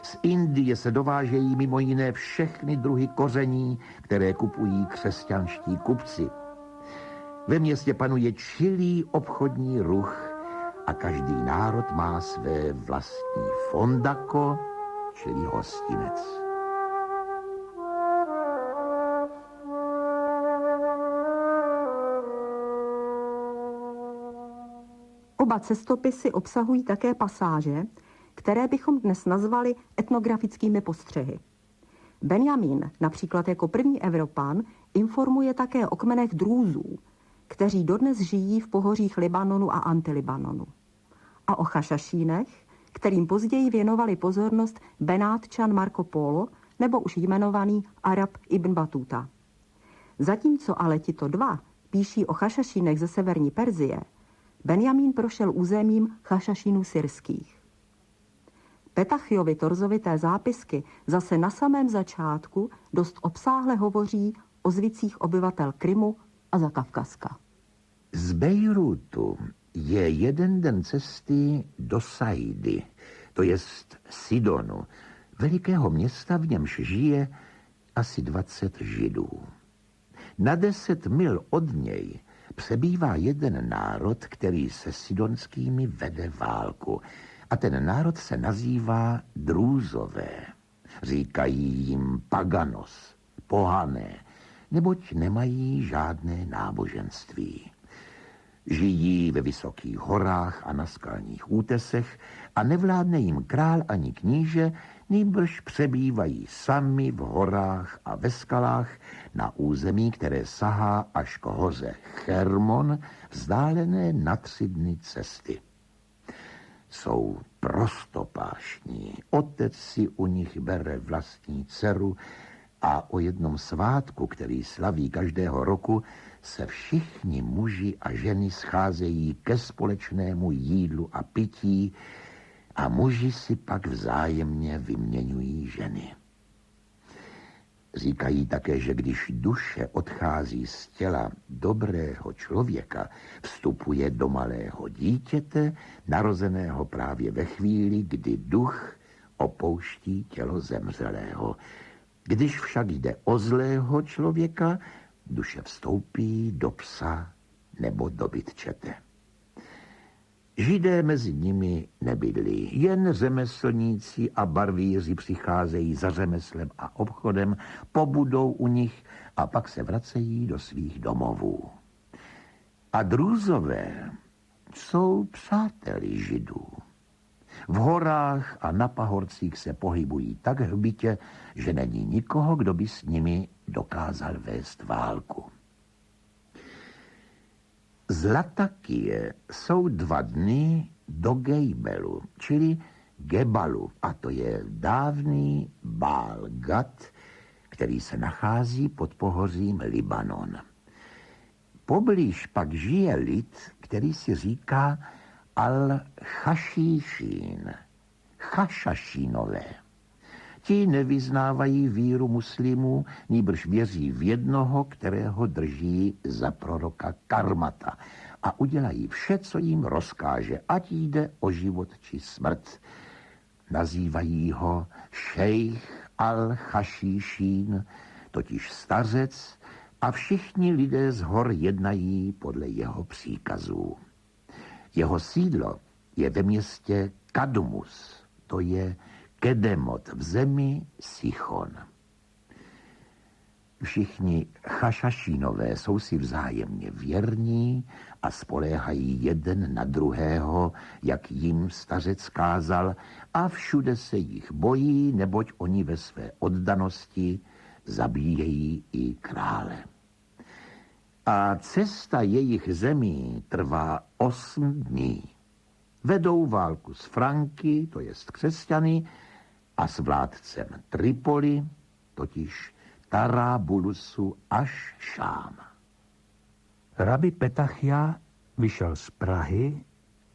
Speaker 2: Z Indie se dovážejí mimo jiné všechny druhy koření, které kupují křesťanští kupci. Ve městě panuje čilý obchodní ruch a každý národ má své vlastní fondako, čili hostinec.
Speaker 1: Oba cestopisy obsahují také pasáže, které bychom dnes nazvali etnografickými postřehy. Benjamin, například jako první Evropan, informuje také o kmenech Drúzů, kteří dodnes žijí v pohořích Libanonu a Antilibanonu. A o Chašašínech, kterým později věnovali pozornost Benátčan Marco Polo nebo už jmenovaný Arab Ibn Battuta. Zatímco ale tito dva píší o Chašašínech ze severní Perzie, Benjamín prošel územím Chašašínů syrských. Petachiovi torzovité zápisky zase na samém začátku dost obsáhle hovoří o zvicích obyvatel Krymu a Zakavkazska.
Speaker 2: Z Bejrútu je jeden den cesty do Saidy, to jest Sidonu, velikého města, v němž žije asi 20 Židů. Na 10 mil od něj přebývá jeden národ, který se sidonskými vede válku. A ten národ se nazývá Drúzové. Říkají jim paganos, pohané, neboť nemají žádné náboženství. Žijí ve vysokých horách a na skalních útesech a nevládne jim král ani kníže, nýbrž přebývají sami v horách a ve skalách na území, které sahá až k hoře Chermon, vzdálené na 3 dny cesty. Jsou prostopášní, otec si u nich bere vlastní dceru a o jednom svátku, který slaví každého roku, se všichni muži a ženy scházejí ke společnému jídlu a pití a muži si pak vzájemně vyměňují ženy. Říkají také, že když duše odchází z těla dobrého člověka, vstupuje do malého dítěte, narozeného právě ve chvíli, kdy duch opouští tělo zemřelého. Když však jde o zlého člověka, duše vstoupí do psa nebo do bytčete. Židé mezi nimi nebydlí, jen řemeslníci a barvíři přicházejí za řemeslem a obchodem, pobudou u nich a pak se vracejí do svých domovů. A Drúzové jsou přáteli Židů. V horách a na pahorcích se pohybují tak hbitě, že není nikoho, kdo by s nimi dokázal vést válku. Z Latakie jsou 2 dny do Gejbelu, čili Gebalu, a to je dávný Bál Gad, který se nachází pod pohořím Libanon. Poblíž pak žije lid, který si říká al-Chašíšín, Chašašínové. Ti nevyznávají víru muslimů, nýbrž věří v jednoho, kterého drží za proroka Karmata a udělají vše, co jim rozkáže, ať jde o život či smrt. Nazývají ho šejch al-Chašíšín, totiž stařec, a všichni lidé z hor jednají podle jeho příkazů. Jeho sídlo je ve městě Kadmus, to je Kedemot v zemi Sichon. Všichni Chašašínové jsou si vzájemně věrní a spoléhají jeden na druhého, jak jim stařec kázal, a všude se jich bojí, neboť oni ve své oddanosti zabíjejí i krále. A cesta jejich zemí trvá 8 dní. Vedou válku s Franky, to jest křesťany, a s vládcem Tripoli, totiž Tarabulusu až Šám.
Speaker 3: Rabbi Petachia vyšel z Prahy,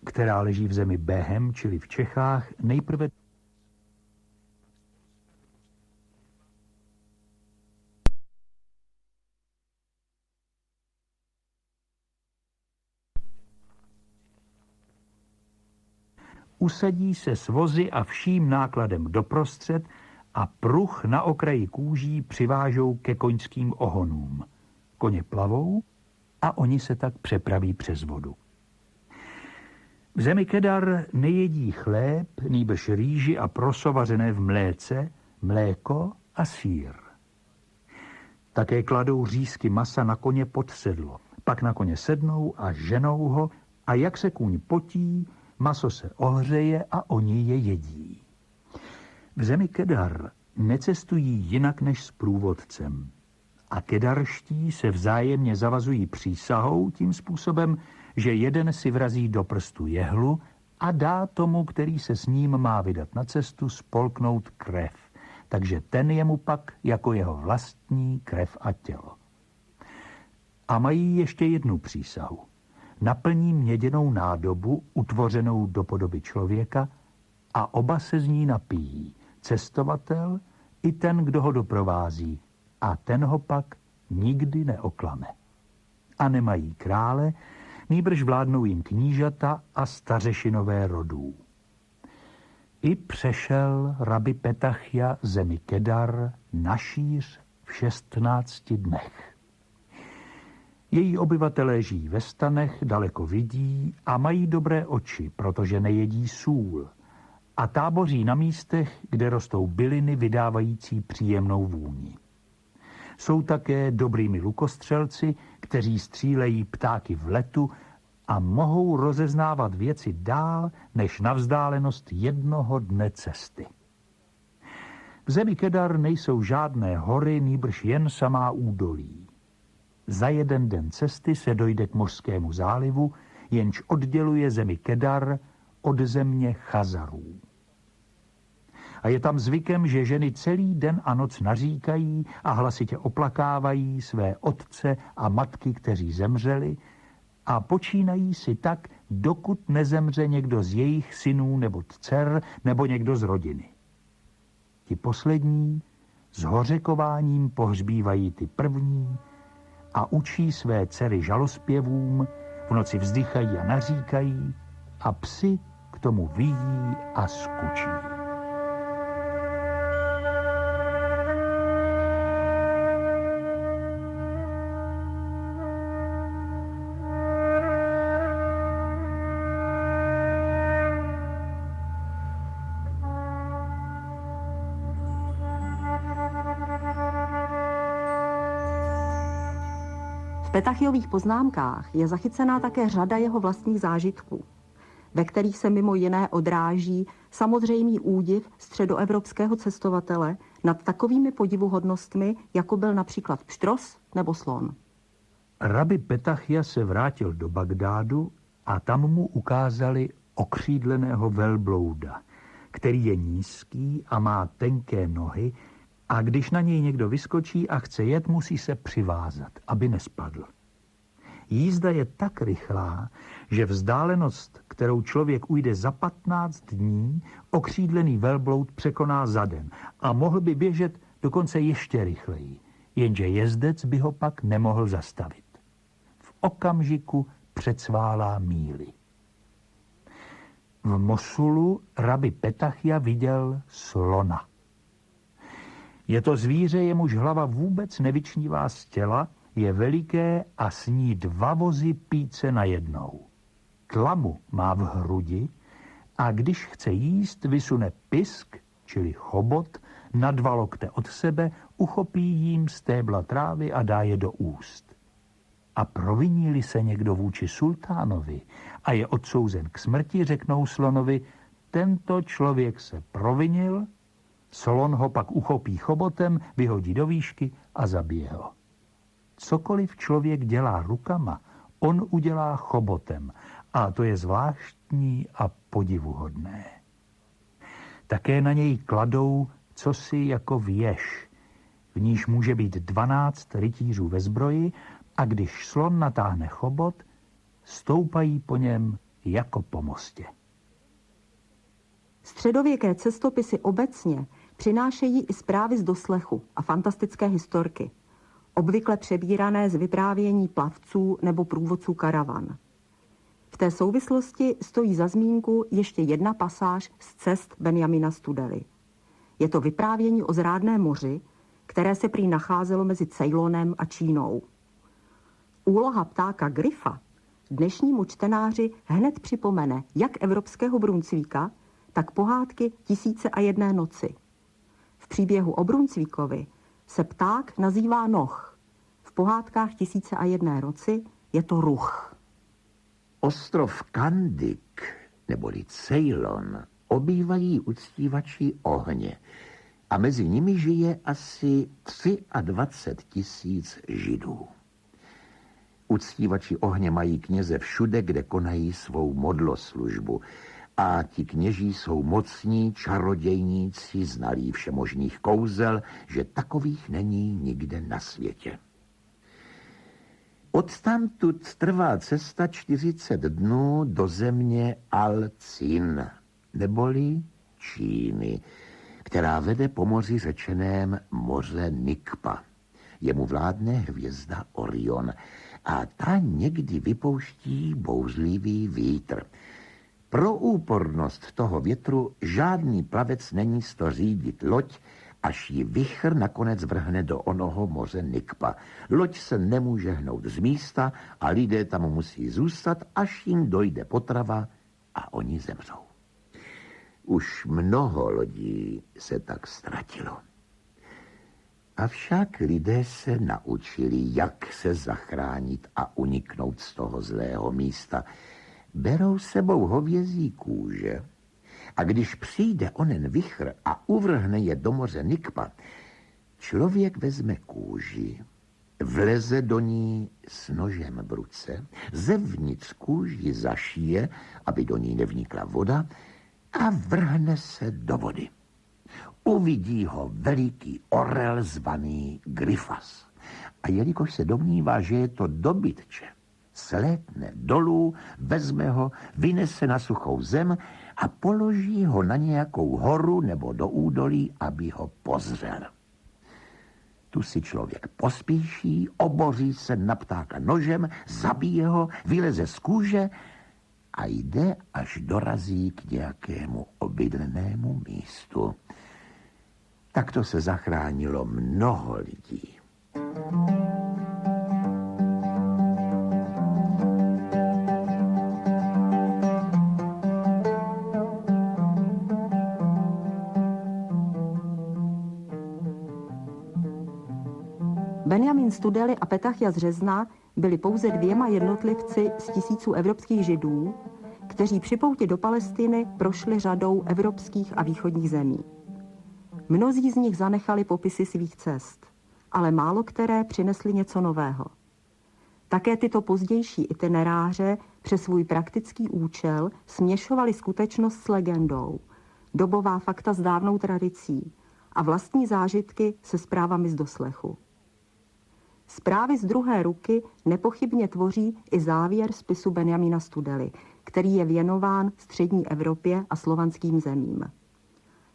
Speaker 3: která leží v zemi Behem, čili v Čechách, nejprve usadí se s vozy a vším nákladem doprostřed a pruh na okraji kůží přivážou ke koňským ohonům. Koně plavou a oni se tak přepraví přes vodu. V zemi Kedar nejedí chléb, nýbrž rýži a proso vařené v mléce, mléko a sýr. Také kladou řízky masa na koně pod sedlo. Pak na koně sednou a ženou ho a jak se kůň potí, maso se ohřeje a oni je jedí. V zemi Kedar necestují jinak než s průvodcem. A kedarští se vzájemně zavazují přísahou tím způsobem, že jeden si vrazí do prstu jehlu a dá tomu, který se s ním má vydat na cestu, spolknout krev. Takže ten je mu pak jako jeho vlastní krev a tělo. A mají ještě jednu přísahu. Naplní měděnou nádobu, utvořenou do podoby člověka, a oba se z ní napijí, cestovatel i ten, kdo ho doprovází, a ten ho pak nikdy neoklame. A nemají krále, nýbrž vládnou jim knížata a stařešinové rodů. I přešel Rabbi Petachia zemi Kedar na šíř v 16 dnech. Její obyvatelé žijí ve stanech, daleko vidí a mají dobré oči, protože nejedí sůl, a táboří na místech, kde rostou byliny vydávající příjemnou vůni. Jsou také dobrými lukostřelci, kteří střílejí ptáky v letu a mohou rozeznávat věci dál než na vzdálenost 1 dne cesty. V zemi Kedar nejsou žádné hory, nýbrž jen samá údolí. Za 1 den cesty se dojde k mořskému zálivu, jenž odděluje zemi Kedar od země Chazarů. A je tam zvykem, že ženy celý den a noc naříkají a hlasitě oplakávají své otce a matky, kteří zemřeli, a počínají si tak, dokud nezemře někdo z jejich synů nebo dcer nebo někdo z rodiny. Ti poslední s hořekováním pohřbívají ty první a učí své dcery žalospěvům, v noci vzdychají a naříkají a psi k tomu vyjí a skučí.
Speaker 1: V Petachiových poznámkách je zachycená také řada jeho vlastních zážitků, ve kterých se mimo jiné odráží samozřejmý údiv středoevropského cestovatele nad takovými podivuhodnostmi, jako byl například pštros nebo slon.
Speaker 3: Rabbi Petachia se vrátil do Bagdádu a tam mu ukázali okřídleného velblouda, který je nízký a má tenké nohy, a když na něj někdo vyskočí a chce jet, musí se přivázat, aby nespadl. Jízda je tak rychlá, že vzdálenost, kterou člověk ujde za 15 dní, okřídlený velbloud překoná za den a mohl by běžet dokonce ještě rychleji, jenže jezdec by ho pak nemohl zastavit. V okamžiku předsválá míly. V Mosulu rabbi Petachia viděl slona. Je to zvíře, jemuž hlava vůbec nevyčnívá z těla, je veliké a sní 2 vozy píce najednou. Tlamu má v hrudi a když chce jíst, vysune pisk, čili chobot, na 2 lokte od sebe, uchopí jím stébla trávy a dá je do úst. A proviní-li se někdo vůči sultánovi a je odsouzen k smrti, řeknou slonovi, tento člověk se provinil, slon ho pak uchopí chobotem, vyhodí do výšky a zabije ho. Cokoliv člověk dělá rukama, on udělá chobotem a to je zvláštní a podivuhodné. Také na něj kladou cosi jako věž, v níž může být 12 rytířů ve zbroji a když slon natáhne chobot, stoupají po něm jako po mostě.
Speaker 1: Středověké cestopisy obecně přinášejí i zprávy z doslechu a fantastické historky, obvykle přebírané z vyprávění plavců nebo průvodců karavan. V té souvislosti stojí za zmínku ještě jedna pasáž z cest Benjamina Studely. Je to vyprávění o zrádném moři, které se prý nacházelo mezi Ceylonem a Čínou. Úloha ptáka Gryfa dnešnímu čtenáři hned připomene jak evropského Brunsvíka, tak pohádky 1001 noci. V příběhu o Brunsvíkovi se pták nazývá Noh. V pohádkách 1001 noci je to Ruch.
Speaker 2: Ostrov Kandik, neboli Ceylon, obývají uctívači ohně a mezi nimi žije asi 23 000 Židů. Uctívači ohně mají kněze všude, kde konají svou modloslužbu a ti kněží jsou mocní čarodějníci, znalí všemožných kouzel, že takových není nikde na světě. Odtamtud trvá cesta 40 dnů do země Al-Cin, neboli Číny, která vede po moři řečeném moře Nikpa. Jemu vládne hvězda Orion a ta někdy vypouští bouřlivý vítr. Pro úpornost toho větru žádný plavec není sto řídit loď, až ji vichr nakonec vrhne do onoho moře Nikpa. Loď se nemůže hnout z místa a lidé tam musí zůstat, až jim dojde potrava a oni zemřou. Už mnoho lodí se tak ztratilo. Avšak lidé se naučili, jak se zachránit a uniknout z toho zlého místa. Berou sebou hovězí kůže a když přijde onen vichr a uvrhne je do moře Nikpa, člověk vezme kůži, vleze do ní s nožem v ruce, zevnitř kůži zašije, aby do ní nevnikla voda, a vrhne se do vody. Uvidí ho veliký orel zvaný Gryfas. A jelikož se domnívá, že je to dobytče, slétne dolů, vezme ho, vynese na suchou zem a položí ho na nějakou horu nebo do údolí, aby ho pozřel. Tu si člověk pospíší, oboří se na ptáka nožem, zabije ho, vyleze z kůže a jde, až dorazí k nějakému obydlenému místu. Takto se zachránilo mnoho lidí.
Speaker 1: Benjamin Studely a Petachia z Řezna byli pouze 2 jednotlivci z tisíců evropských Židů, kteří při pouti do Palestiny prošli řadou evropských a východních zemí. Mnozí z nich zanechali popisy svých cest, ale málo které přinesly něco nového. Také tyto pozdější itineráře přes svůj praktický účel směšovaly skutečnost s legendou, dobová fakta s dávnou tradicí a vlastní zážitky se zprávami z doslechu. Zprávy z druhé ruky nepochybně tvoří i závěr spisu Benjamina Studely, který je věnován střední Evropě a slovanským zemím.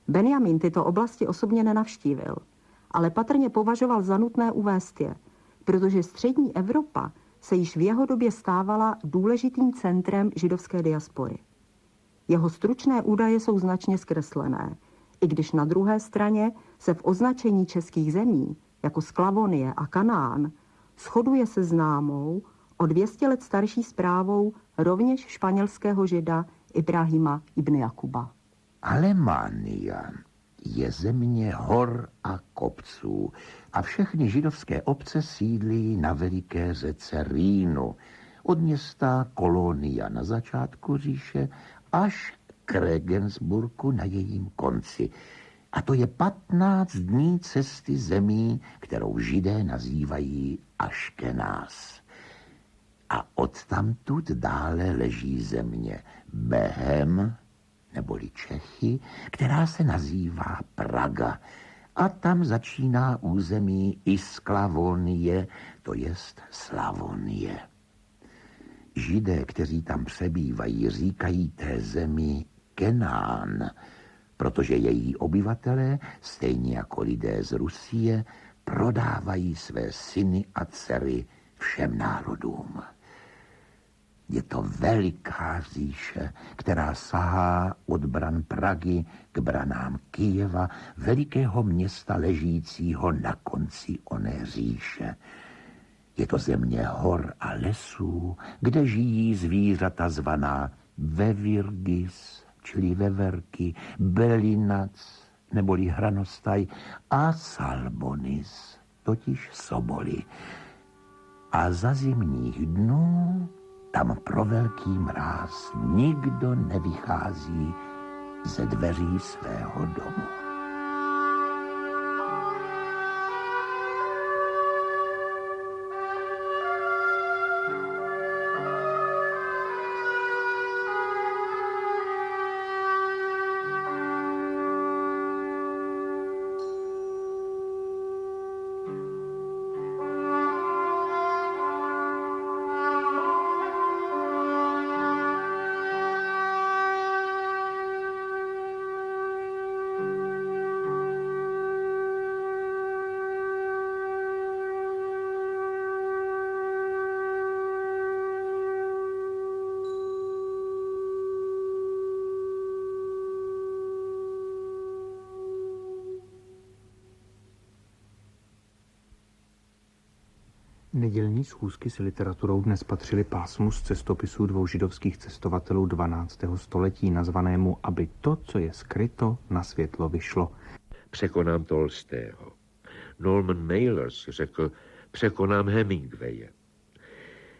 Speaker 1: Benjamin tyto oblasti osobně nenavštívil, ale patrně považoval za nutné uvést je, protože střední Evropa se již v jeho době stávala důležitým centrem židovské diaspory. Jeho stručné údaje jsou značně zkreslené, i když na druhé straně se v označení českých zemí, jako Sklavonie a Kanán, shoduje se známou o 200 let starší zprávou rovněž španělského žida Ibrahima ibn Jakuba.
Speaker 2: Alemánia je země hor a kopců a všechny židovské obce sídlí na veliké řece Rýnu, od města Kolonia na začátku říše až k Regensburgu na jejím konci. A to je 15 dní cesty zemí, kterou Židé nazývají Aškenás. A odtamtud dále leží země Behem, neboli Čechy, která se nazývá Praga. A tam začíná území Isklavonie, to jest Slavonie. Židé, kteří tam přebývají, říkají té zemi Kenán, protože její obyvatelé, stejně jako lidé z Rusie, prodávají své syny a dcery všem národům. Je to veliká říše, která sahá od bran Pragy k branám Kyjeva, velikého města ležícího na konci oné říše. Je to země hor a lesů, kde žijí zvířata zvaná Vevirgis, čili veverky, Belinac, neboli hranostaj, a Salmonis, totiž soboly. A za zimních dnů tam pro velký mráz nikdo nevychází ze dveří svého domu.
Speaker 4: Nedělní schůzky s literaturou dnes patřily pásmu z cestopisů dvou židovských cestovatelů 12. století, nazvanému Aby to, co je skryto, na světlo vyšlo.
Speaker 5: Překonám Tolstého. Norman Mailer si řekl, překonám Hemingwaye.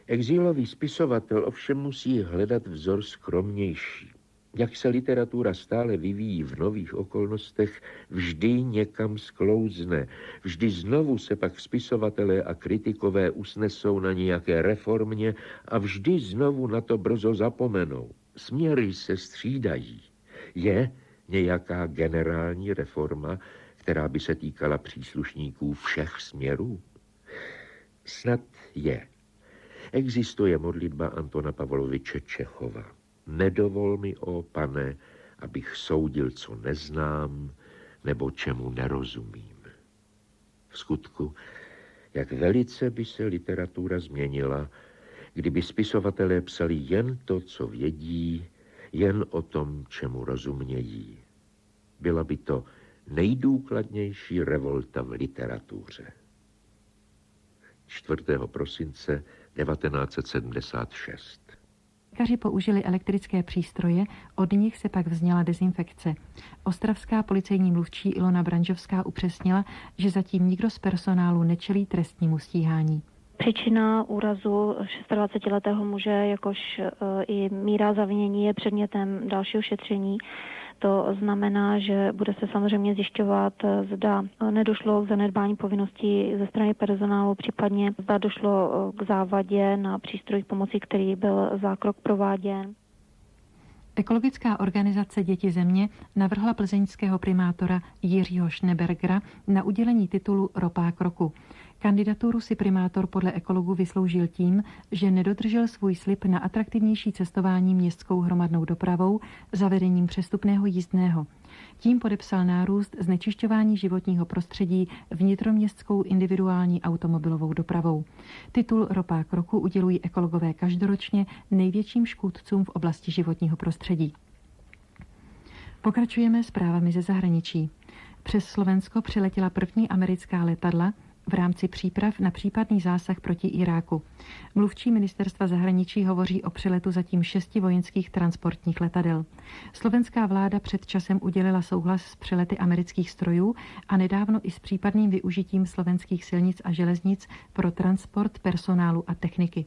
Speaker 5: Exílový spisovatel ovšem musí hledat vzor skromnější. Jak se literatura stále vyvíjí v nových okolnostech, vždy někam sklouzne. Vždy znovu se pak spisovatelé a kritikové usnesou na nějaké reformě a vždy znovu na to brzo zapomenou. Směry se střídají. Je nějaká generální reforma, která by se týkala příslušníků všech směrů? Snad je. Existuje modlitba Antona Pavloviče Čechova. Nedovol mi, ó pane, abych soudil, co neznám, nebo čemu nerozumím. V skutku, jak velice by se literatura změnila, kdyby spisovatelé psali jen to, co vědí, jen o tom, čemu rozumějí. Byla by to nejdůkladnější revolta v literatuře. 4. prosince 1976.
Speaker 6: Lékaři použili elektrické přístroje, od nich se pak vzněla dezinfekce. Ostravská policejní mluvčí Ilona Branžovská upřesnila, že zatím nikdo z personálu nečelí trestnímu stíhání.
Speaker 7: Příčina úrazu 26letého muže, jakož i míra zavinění je předmětem dalšího šetření. To znamená, že bude se samozřejmě zjišťovat, zda nedošlo k zanedbání povinností ze strany personálu, případně zda došlo k závadě na přístroj pomocí, který byl zákrok prováděn.
Speaker 6: Ekologická organizace Děti země navrhla plzeňského primátora Jiřího Schnebergera na udělení titulu Ropák roku. Kandidaturu si primátor podle ekologů vysloužil tím, že nedodržel svůj slib na atraktivnější cestování městskou hromadnou dopravou zavedením přestupného jízdného. Tím podepsal nárůst znečišťování životního prostředí vnitroměstskou individuální automobilovou dopravou. Titul Ropák roku udělují ekologové každoročně největším škůdcům v oblasti životního prostředí. Pokračujeme zprávami ze zahraničí. Přes Slovensko přiletěla první americká letadla v rámci příprav na případný zásah proti Iráku. Mluvčí ministerstva zahraničí hovoří o přeletu zatím 6 vojenských transportních letadel. Slovenská vláda před časem udělila souhlas s přelety amerických strojů a nedávno i s případným využitím slovenských silnic a železnic pro transport personálu a techniky.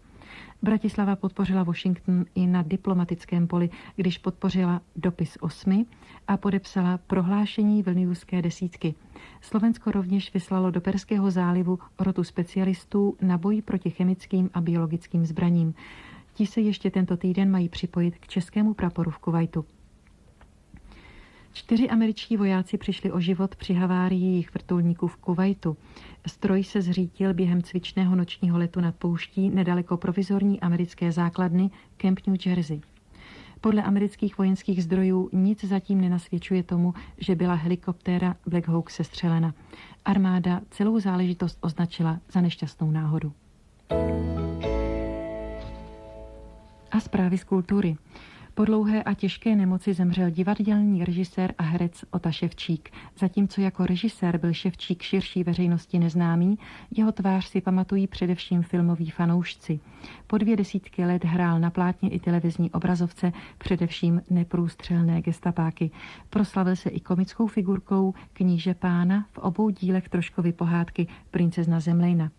Speaker 6: Bratislava podpořila Washington i na diplomatickém poli, když podpořila dopis 8 a podepsala prohlášení Vilniuské desítky. Slovensko rovněž vyslalo do Perského zálivu rotu specialistů na boj proti chemickým a biologickým zbraním. Ti se ještě tento týden mají připojit k českému praporu v Kuvajtu. 4 američtí vojáci přišli o život při havárii jejich vrtulníků v Kuvajtu. Stroj se zřítil během cvičného nočního letu nad pouští nedaleko provizorní americké základny Camp New Jersey. Podle amerických vojenských zdrojů nic zatím nenasvědčuje tomu, že byla helikoptéra Black Hawk sestřelena. Armáda celou záležitost označila za nešťastnou náhodu. A zprávy z kultury. Po dlouhé a těžké nemoci zemřel divadelní režisér a herec Ota Ševčík. Zatímco jako režisér byl Ševčík širší veřejnosti neznámý, jeho tvář si pamatují především filmoví fanoušci. Po 20 let hrál na plátně i televizní obrazovce především neprůstřelné gestapáky. Proslavil se i komickou figurkou kníže Pána v obou dílech Troškovy pohádky Princezna Zemlejna.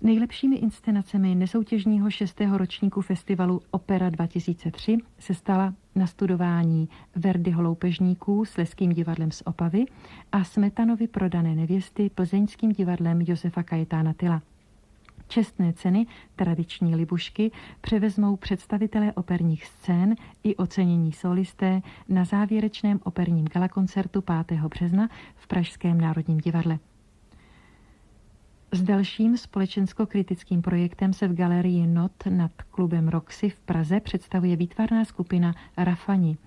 Speaker 6: Nejlepšími inscenacemi nesoutěžního 6. ročníku festivalu Opera 2003 se stala Nastudování Verdiho Loupežníků s Leským divadlem z Opavy a Smetanovy Prodané nevěsty plzeňským divadlem Josefa Kajetána Tyla. Čestné ceny, tradiční libušky, převezmou představitelé operních scén i ocenění solisté na závěrečném operním galakoncertu 5. března v Pražském národním divadle. S dalším společensko-kritickým projektem se v galerii Not nad klubem Roxy v Praze představuje výtvarná skupina Rafani.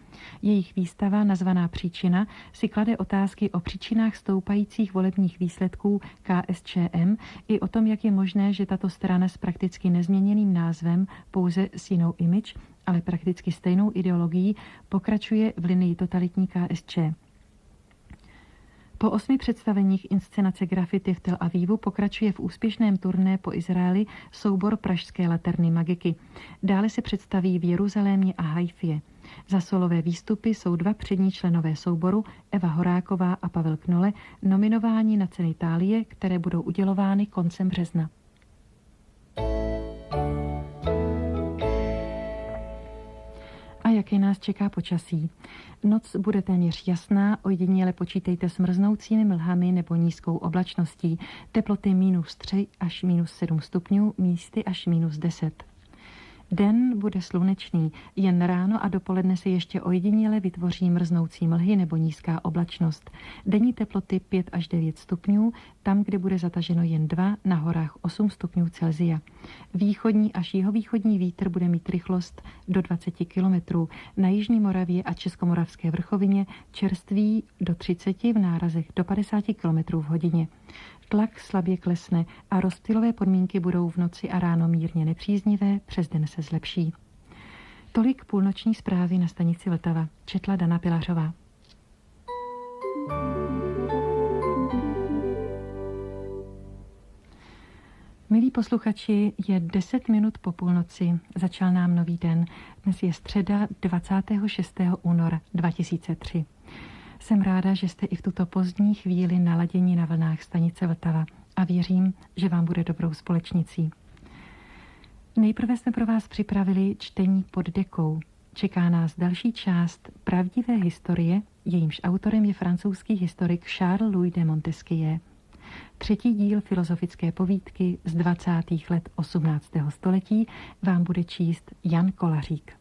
Speaker 6: Jejich výstava, nazvaná Příčina, si klade otázky o příčinách stoupajících volebních výsledků KSČM i o tom, jak je možné, že tato strana s prakticky nezměněným názvem, pouze s jinou image, ale prakticky stejnou ideologií, pokračuje v linii totalitní KSČ. Po 8 představeních inscenace grafity v Tel Avivu pokračuje v úspěšném turné po Izraeli soubor Pražské laterny Magiky. Dále se představí v Jeruzalémě a Haifě. Za solové výstupy jsou 2 přední členové souboru, Eva Horáková a Pavel Knole, nominováni na ceny Thálie, které budou udělovány koncem března. A jaké nás čeká počasí? Noc bude téměř jasná, ojediněle počítejte s mrznoucími mlhami nebo nízkou oblačností. Teploty -3 až -7 stupňů, místy až -10. Den bude slunečný, jen ráno a dopoledne se ještě ojediněle vytvoří mrznoucí mlhy nebo nízká oblačnost. Denní teploty 5 až 9 stupňů, tam, kde bude zataženo jen 2, na horách 8 stupňů Celsia. Východní až jihovýchodní vítr bude mít rychlost do 20 km. Na Jižní Moravě a Českomoravské vrchovině čerstvý do 30, v nárazech do 50 km v hodině. Tlak slabě klesne a rozptylové podmínky budou v noci a ráno mírně nepříznivé, přes den se zlepší. Tolik půlnoční zprávy na stanici Vltava. Četla Dana Pilařová. Milí posluchači, je 10 minut po půlnoci. Začal nám nový den. Dnes je středa 26. února 2003. Jsem ráda, že jste i v tuto pozdní chvíli naladěni na vlnách stanice Vltava a věřím, že vám bude dobrou společnicí. Nejprve jsme pro vás připravili čtení pod dekou. Čeká nás další část pravdivé historie, jejímž autorem je francouzský historik Charles-Louis de Montesquieu. 3. díl filozofické povídky z 20. let 18. století vám bude číst Jan Kolařík.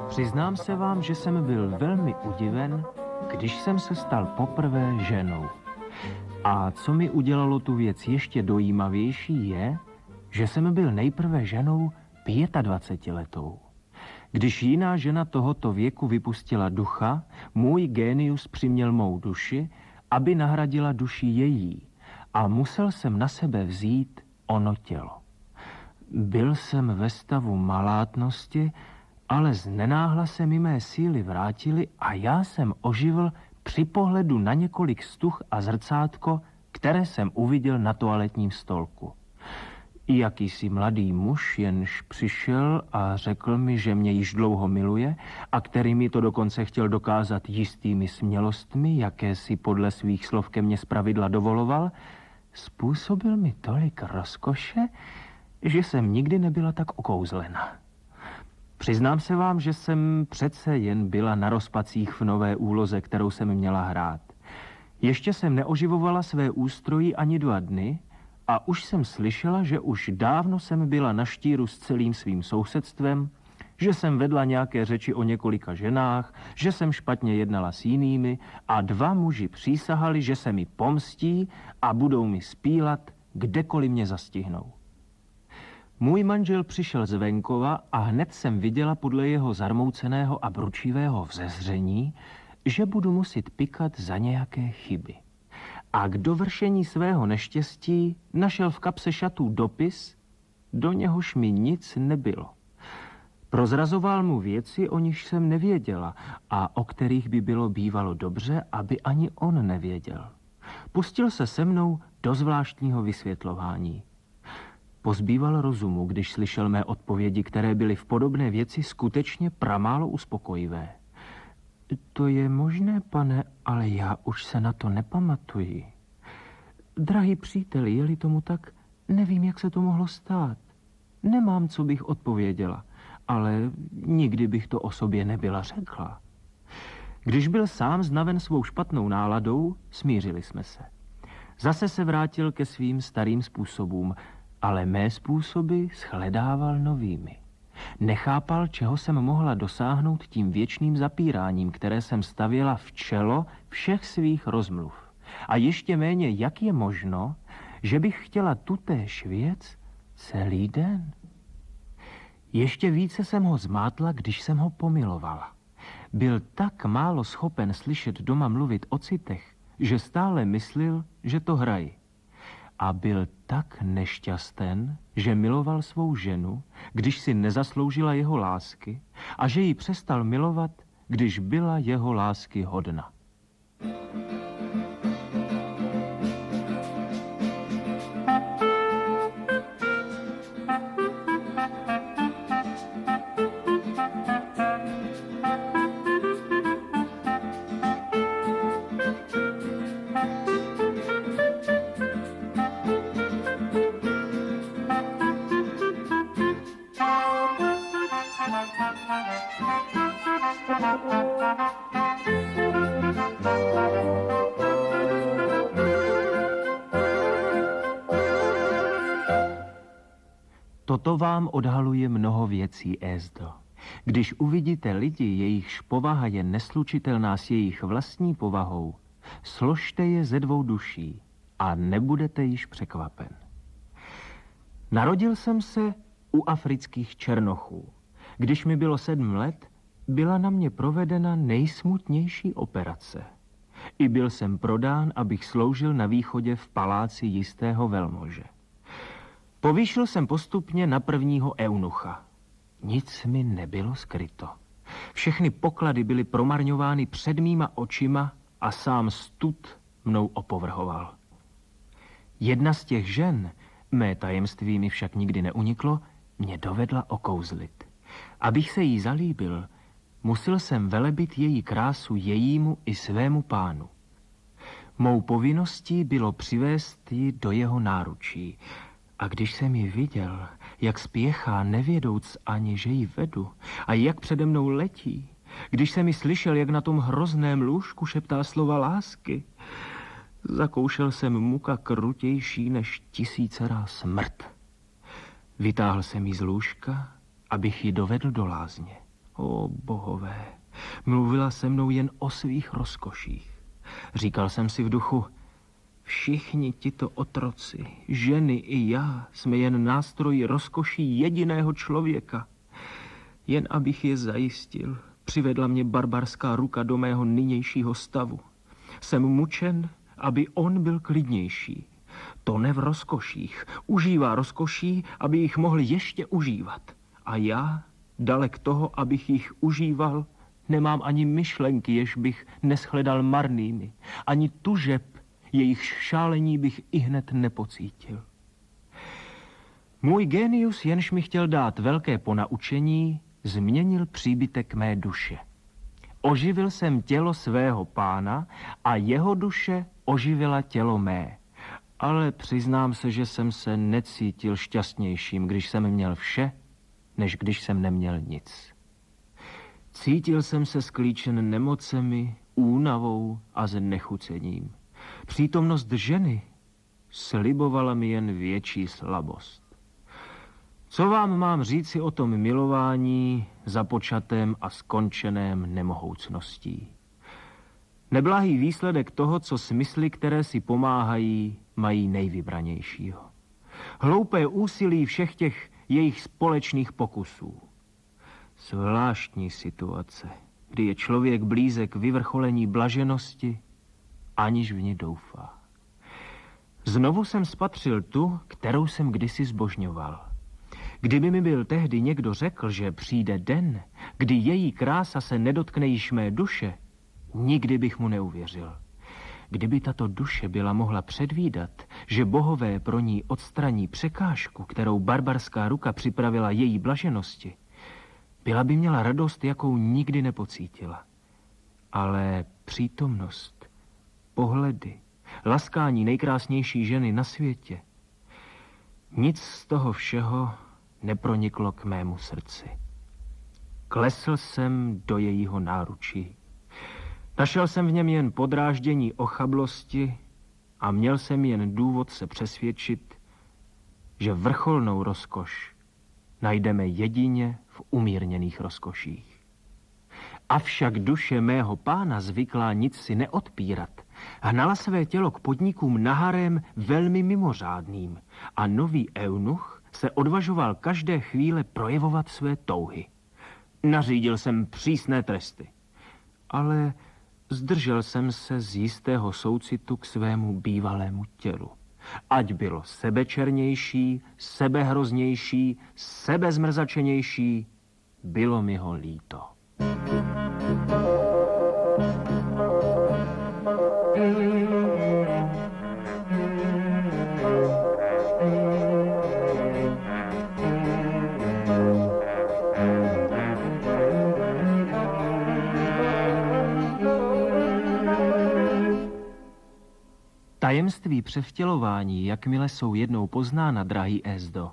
Speaker 4: Přiznám se vám, že jsem byl velmi udiven, když jsem se stal poprvé ženou. A co mi udělalo tu věc ještě dojímavější je, že jsem byl nejprve ženou 25letou. Když jiná žena tohoto věku vypustila ducha, můj génius přiměl mou duši, aby nahradila duši její, a musel jsem na sebe vzít ono tělo. Byl jsem ve stavu malátnosti, ale znenáhla se mi mé síly vrátily a já jsem oživl při pohledu na několik stuh a zrcátko, které jsem uviděl na toaletním stolku. I jakýsi mladý muž jenž přišel a řekl mi, že mě již dlouho miluje a který mi to dokonce chtěl dokázat jistými smělostmi, jaké si podle svých slov ke mně zpravidla dovoloval, způsobil mi tolik rozkoše, že jsem nikdy nebyla tak okouzlena. Přiznám se vám, že jsem přece jen byla na rozpacích v nové úloze, kterou jsem měla hrát. Ještě jsem neoživovala své ústrojí ani 2 dny a už jsem slyšela, že už dávno jsem byla na štíru s celým svým sousedstvem, že jsem vedla nějaké řeči o několika ženách, že jsem špatně jednala s jinými a 2 muži přísahali, že se mi pomstí a budou mi spílat, kdekoliv mě zastihnou. Můj manžel přišel z venkova a hned jsem viděla podle jeho zarmouceného a bručivého vzezření, že budu muset pikat za nějaké chyby. A k dovršení svého neštěstí našel v kapse šatů dopis, do něhož mi nic nebylo. Prozrazoval mu věci, o nichž jsem nevěděla a o kterých by bylo bývalo dobře, aby ani on nevěděl. Pustil se se mnou do zvláštního vysvětlování. Pozbýval rozumu, když slyšel mé odpovědi, které byly v podobné věci skutečně pramálo uspokojivé. To je možné, pane, ale já už se na to nepamatuji. Drahý příteli, je-li tomu tak, nevím, jak se to mohlo stát. Nemám, co bych odpověděla, ale nikdy bych to o sobě nebyla řekla. Když byl sám znaven svou špatnou náladou, smířili jsme se. Zase se vrátil ke svým starým způsobům, ale mé způsoby shledával novými. Nechápal, čeho jsem mohla dosáhnout tím věčným zapíráním, které jsem stavěla v čelo všech svých rozmluv. A ještě méně, jak je možno, že bych chtěla tutéž věc celý den. Ještě více jsem ho zmátla, když jsem ho pomilovala. Byl tak málo schopen slyšet doma mluvit o citech, že stále myslel, že to hraji. A byl tak nešťasten, že miloval svou ženu, když si nezasloužila jeho lásky, a že ji přestal milovat, když byla jeho lásky hodna. Toto vám odhaluje mnoho věcí, Ézdo. Když uvidíte lidi, jejichž povaha je neslučitelná s jejich vlastní povahou, složte je ze 2 duší a nebudete již překvapen. Narodil jsem se u afrických černochů. Když mi bylo 7 let, byla na mě provedena nejsmutnější operace. I byl jsem prodán, abych sloužil na východě v paláci jistého velmože. Povýšil jsem postupně na prvního eunucha. Nic mi nebylo skryto. Všechny poklady byly promarňovány před mýma očima a sám stud mnou opovrhoval. Jedna z těch žen, mé tajemství mi však nikdy neuniklo, mě dovedla okouzlit. Abych se jí zalíbil, musel jsem velebit její krásu jejímu i svému pánu. Mou povinností bylo přivést ji do jeho náručí. A když jsem ji viděl, jak spěchá, nevědouc ani, že ji vedu, a jak přede mnou letí, když jsem ji slyšel, jak na tom hrozném lůžku šeptá slova lásky, zakoušel jsem muka krutější než 1000krát smrt. Vytáhl jsem ji z lůžka, abych ji dovedl do lázně. O bohové, mluvila se mnou jen o svých rozkoších. Říkal jsem si v duchu, všichni tito otroci, ženy i já, jsme jen nástroji rozkoší jediného člověka. Jen abych je zajistil, přivedla mě barbarská ruka do mého nynějšího stavu. Jsem mučen, aby on byl klidnější. To ne v rozkoších. Užívá rozkoší, aby jich mohl ještě užívat. A já, dalek toho, abych jich užíval, nemám ani myšlenky, jež bych neschledal marnými, ani tužeb, jejich šálení bych ihned nepocítil. Můj génius, jenž mi chtěl dát velké ponaučení, změnil příbytek mé duše. Oživil jsem tělo svého pána a jeho duše oživila tělo mé. Ale přiznám se, že jsem se necítil šťastnějším, když jsem měl vše, než když jsem neměl nic. Cítil jsem se sklíčen nemocemi, únavou a znechucením. Přítomnost ženy slibovala mi jen větší slabost. Co vám mám říci o tom milování, započatém a skončeném nemohoucností? Neblahý výsledek toho, co smysly, které si pomáhají, mají nejvybranějšího. Hloupé úsilí všech těch jejich společných pokusů. Zvláštní situace, kdy je člověk blízek vyvrcholení blaženosti, aniž v ní doufá. Znovu jsem spatřil tu, kterou jsem kdysi zbožňoval. Kdyby mi byl tehdy někdo řekl, že přijde den, kdy její krása se nedotkne již mé duše, nikdy bych mu neuvěřil. Kdyby tato duše byla mohla předvídat, že bohové pro ní odstraní překážku, kterou barbarská ruka připravila její blaženosti, byla by měla radost, jakou nikdy nepocítila. Ale přítomnost, pohledy, laskání nejkrásnější ženy na světě, nic z toho všeho neproniklo k mému srdci. Klesl jsem do jejího náručí. Našel jsem v něm jen podráždění ochablosti a měl jsem jen důvod se přesvědčit, že vrcholnou rozkoš najdeme jedině v umírněných rozkoších. Avšak duše mého pána zvyklá nic si neodpírat, hnala své tělo k podnikům na harém velmi mimořádným a nový eunuch se odvažoval každé chvíle projevovat své touhy. Nařídil jsem přísné tresty, ale zdržel jsem se z jistého soucitu k svému bývalému tělu. Ať bylo sebečernější, sebehroznější, sebezmrzačenější, bylo mi ho líto. Tajemství převtělování, jakmile jsou jednou poznána, drahý Ezdo,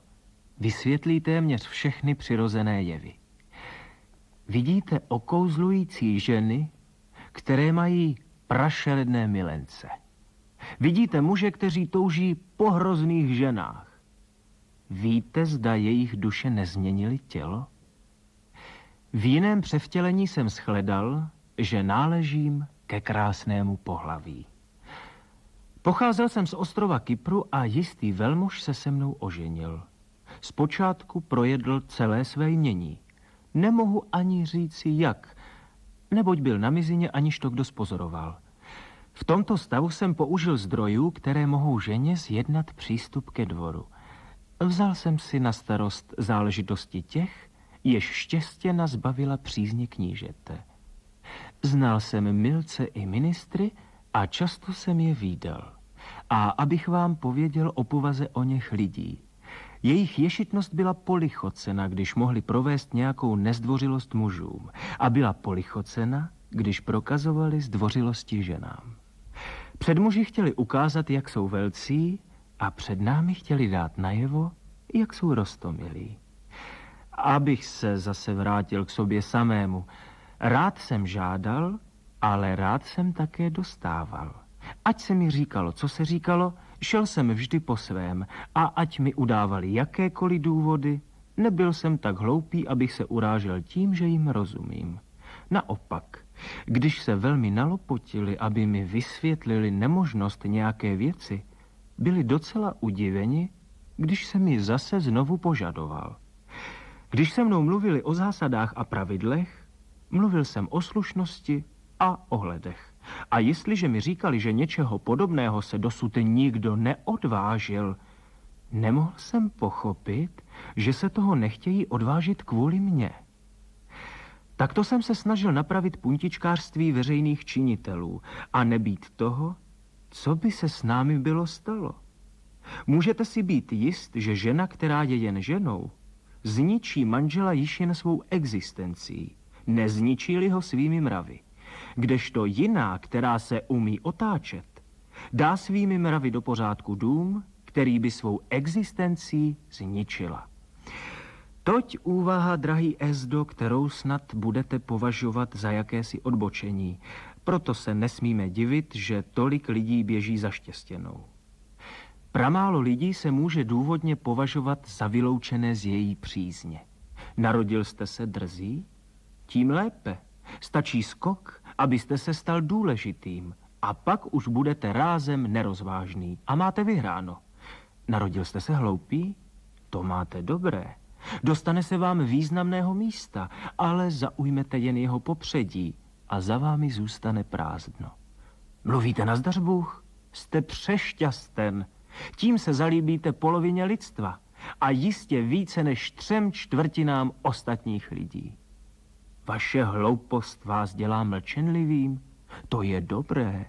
Speaker 4: vysvětlí téměř všechny přirozené jevy. Vidíte okouzlující ženy, které mají prašeredné milence. Vidíte muže, kteří touží po hrozných ženách. Víte, zda jejich duše nezměnily tělo? V jiném převtělení jsem shledal, že náležím ke krásnému pohlaví. Pocházel jsem z ostrova Kypru a jistý velmuž se mnou oženil. Zpočátku projedl celé své jmění. Nemohu ani říci jak, neboť byl na mizině, aniž to kdo spozoroval. V tomto stavu jsem použil zdrojů, které mohou ženě zjednat přístup ke dvoru. Vzal jsem si na starost záležitosti těch, jež Štěstěna zbavila přízně knížete. Znal jsem milce i ministry a často jsem je vídal. A abych vám pověděl o povaze oněch lidí. Jejich ješitnost byla polichocena, když mohli provést nějakou nezdvořilost mužům. A byla polichocena, když prokazovali zdvořilosti ženám. Před muži chtěli ukázat, jak jsou velcí, a před námi chtěli dát najevo, jak jsou roztomilí. Abych se zase vrátil k sobě samému. Rád jsem žádal, ale rád jsem také dostával. Ať se mi říkalo, co se říkalo, šel jsem vždy po svém a ať mi udávali jakékoliv důvody, nebyl jsem tak hloupý, abych se urážel tím, že jim rozumím. Naopak, když se velmi nalopotili, aby mi vysvětlili nemožnost nějaké věci, byli docela udiveni, když se mi zase znovu požadoval. Když se mnou mluvili o zásadách a pravidlech, mluvil jsem o slušnosti a ohledech. A jestliže mi říkali, že něčeho podobného se dosud nikdo neodvážil, nemohl jsem pochopit, že se toho nechtějí odvážit kvůli mně. Takto jsem se snažil napravit puntičkářství veřejných činitelů a nebýt toho, co by se s námi bylo stalo. Můžete si být jist, že žena, která je jen ženou, zničí manžela již jen svou existencí, nezničí-li ho svými mravy. Kdežto jiná, která se umí otáčet, dá svými mravy do pořádku dům, který by svou existencí zničila. Toť úvaha, drahý Ezdo, kterou snad budete považovat za jakési odbočení. Proto se nesmíme divit, že tolik lidí běží za Štěstěnou. Pramálo lidí se může důvodně považovat za vyloučené z její přízně. Narodil jste se drzý? Tím lépe. Stačí skok, abyste se stal důležitým a pak už budete rázem nerozvážný a máte vyhráno. Narodil jste se hloupý? To máte dobré. Dostane se vám významného místa, ale zaujmete jen jeho popředí a za vámi zůstane prázdno. Mluvíte nazdař Bůh? Jste přešťasten. Tím se zalíbíte polovině lidstva a jistě více než 3/4 ostatních lidí. Vaše hloupost vás dělá mlčenlivým? To je dobré.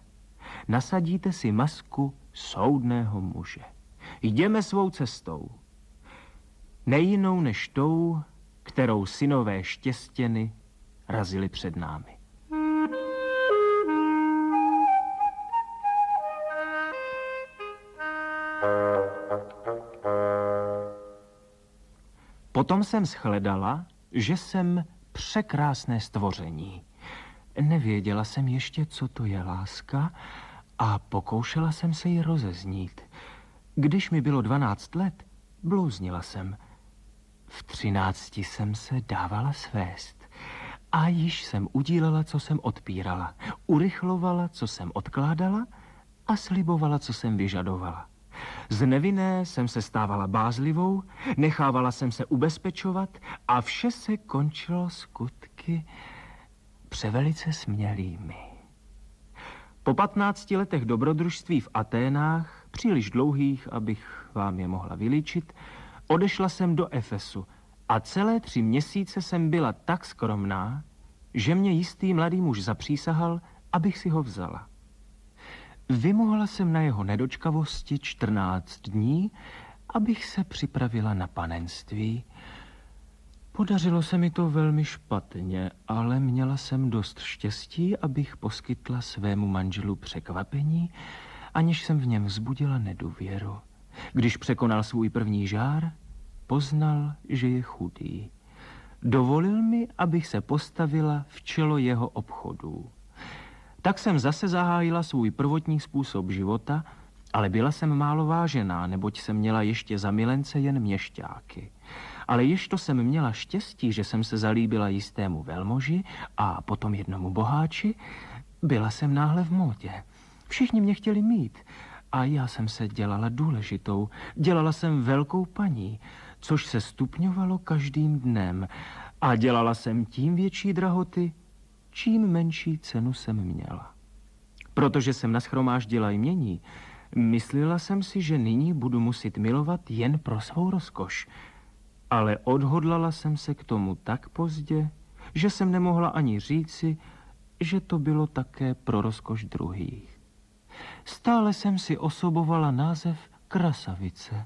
Speaker 4: Nasadíte si masku soudného muže. Jdeme svou cestou. Nejinou než tou, kterou synové Štěstěny razili před námi. Potom jsem shledala, že jsem překrásné stvoření. Nevěděla jsem ještě, co to je láska a pokoušela jsem se ji rozeznít. Když mi bylo 12 let, blouznila jsem. V 13 jsem se dávala svést a již jsem udílela, co jsem odpírala, urychlovala, co jsem odkládala a slibovala, co jsem vyžadovala. Z nevinné jsem se stávala bázlivou, nechávala jsem se ubezpečovat a vše se končilo skutky převelice smělými. Po 15 letech dobrodružství v Aténách, příliš dlouhých, abych vám je mohla vylíčit, odešla jsem do Efesu a celé 3 měsíce jsem byla tak skromná, že mě jistý mladý muž zapřísahal, abych si ho vzala. Vymohla jsem na jeho nedočkavosti 14 dní, abych se připravila na panenství. Podařilo se mi to velmi špatně, ale měla jsem dost štěstí, abych poskytla svému manželu překvapení, aniž jsem v něm vzbudila nedůvěru. Když překonal svůj první žár, poznal, že je chudý. Dovolil mi, abych se postavila v čelo jeho obchodů. Tak jsem zase zahájila svůj prvotní způsob života, ale byla jsem málo vážená, neboť jsem měla ještě za milence jen měšťáky. Ale ještě jsem měla štěstí, že jsem se zalíbila jistému velmoži a potom jednomu boháči, byla jsem náhle v módě. Všichni mě chtěli mít a já jsem se dělala důležitou. Dělala jsem velkou paní, což se stupňovalo každým dnem a dělala jsem tím větší drahoty, čím menší cenu jsem měla. Protože jsem nashromáždila jmění, myslela jsem si, že nyní budu muset milovat jen pro svou rozkoš. Ale odhodlala jsem se k tomu tak pozdě, že jsem nemohla ani říci, že to bylo také pro rozkoš druhých. Stále jsem si osobovala název krasavice.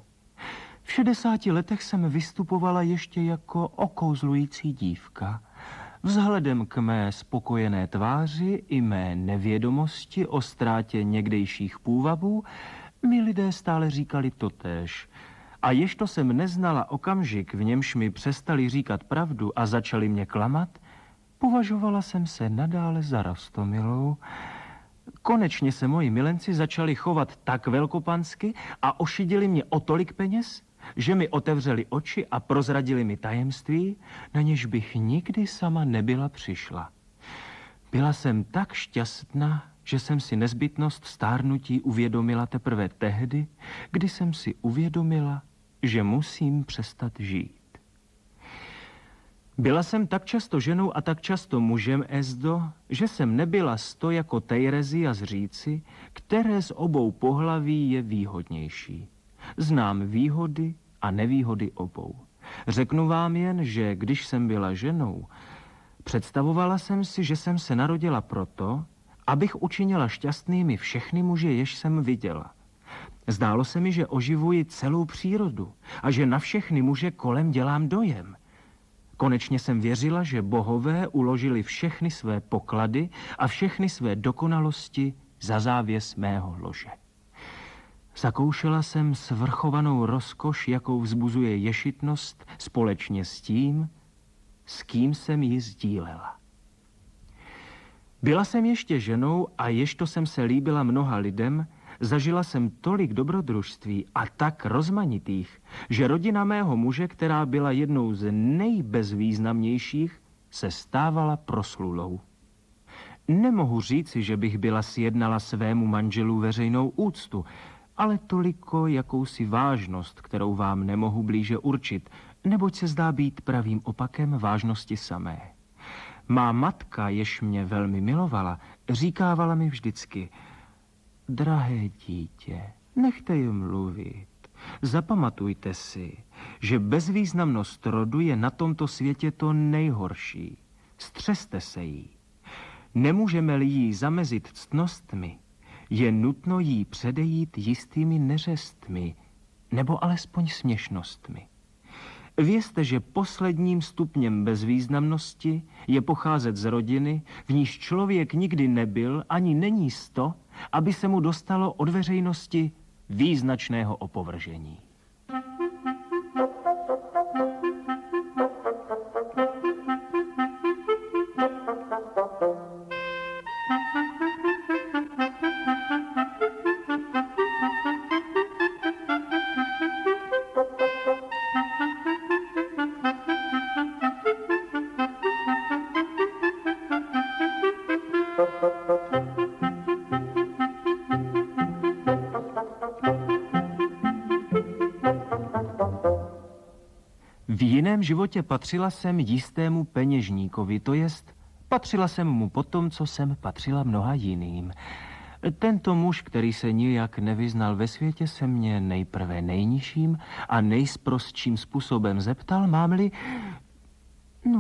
Speaker 4: V 60 letech jsem vystupovala ještě jako okouzlující dívka. Vzhledem k mé spokojené tváři i mé nevědomosti o ztrátě někdejších půvabů mi lidé stále říkali totéž. A ježto jsem neznala okamžik, v němž mi přestali říkat pravdu a začali mě klamat, považovala jsem se nadále za roztomilou. Konečně se moji milenci začali chovat tak velkopansky a ošidili mě o tolik peněz, že mi otevřeli oči a prozradili mi tajemství, na něž bych nikdy sama nebyla přišla. Byla jsem tak šťastná, že jsem si nezbytnost stárnutí uvědomila teprve tehdy, kdy jsem si uvědomila, že musím přestat žít. Byla jsem tak často ženou a tak často mužem, Ezdo, že jsem nebyla sto jako Tejrezy a zříci, které z obou pohlaví je výhodnější. Znám výhody a nevýhody obou. Řeknu vám jen, že když jsem byla ženou, představovala jsem si, že jsem se narodila proto, abych učinila šťastnými všechny muže, jež jsem viděla. Zdálo se mi, že oživuji celou přírodu a že na všechny muže kolem dělám dojem. Konečně jsem věřila, že bohové uložili všechny své poklady a všechny své dokonalosti za závěs mého lože. Zakoušela jsem svrchovanou rozkoš, jakou vzbuzuje ješitnost, společně s tím, s kým jsem ji sdílela. Byla jsem ještě ženou a ježto jsem se líbila mnoha lidem, zažila jsem tolik dobrodružství a tak rozmanitých, že rodina mého muže, která byla jednou z nejbezvýznamnějších, se stávala proslulou. Nemohu říci, že bych byla sjednala svému manželu veřejnou úctu, ale toliko jakousi vážnost, kterou vám nemohu blíže určit, neboť se zdá být pravým opakem vážnosti samé. Má matka, jež mě velmi milovala, říkávala mi vždycky: drahé dítě, nechte je mluvit. Zapamatujte si, že bezvýznamnost rodu je na tomto světě to nejhorší. Střeste se jí. Nemůžeme-li jí zamezit ctnostmi, je nutno jí předejít jistými neřestmi, nebo alespoň směšnostmi. Vězte, že posledním stupněm bezvýznamnosti je pocházet z rodiny, v níž člověk nikdy nebyl ani není sto, aby se mu dostalo od veřejnosti význačného opovržení. V jiném životě patřila jsem jistému peněžníkovi, to jest, patřila jsem mu po tom, co jsem patřila mnoha jiným. Tento muž, který se nijak nevyznal ve světě, se mě nejprve nejnižším a nejsprostším způsobem zeptal, mám-li...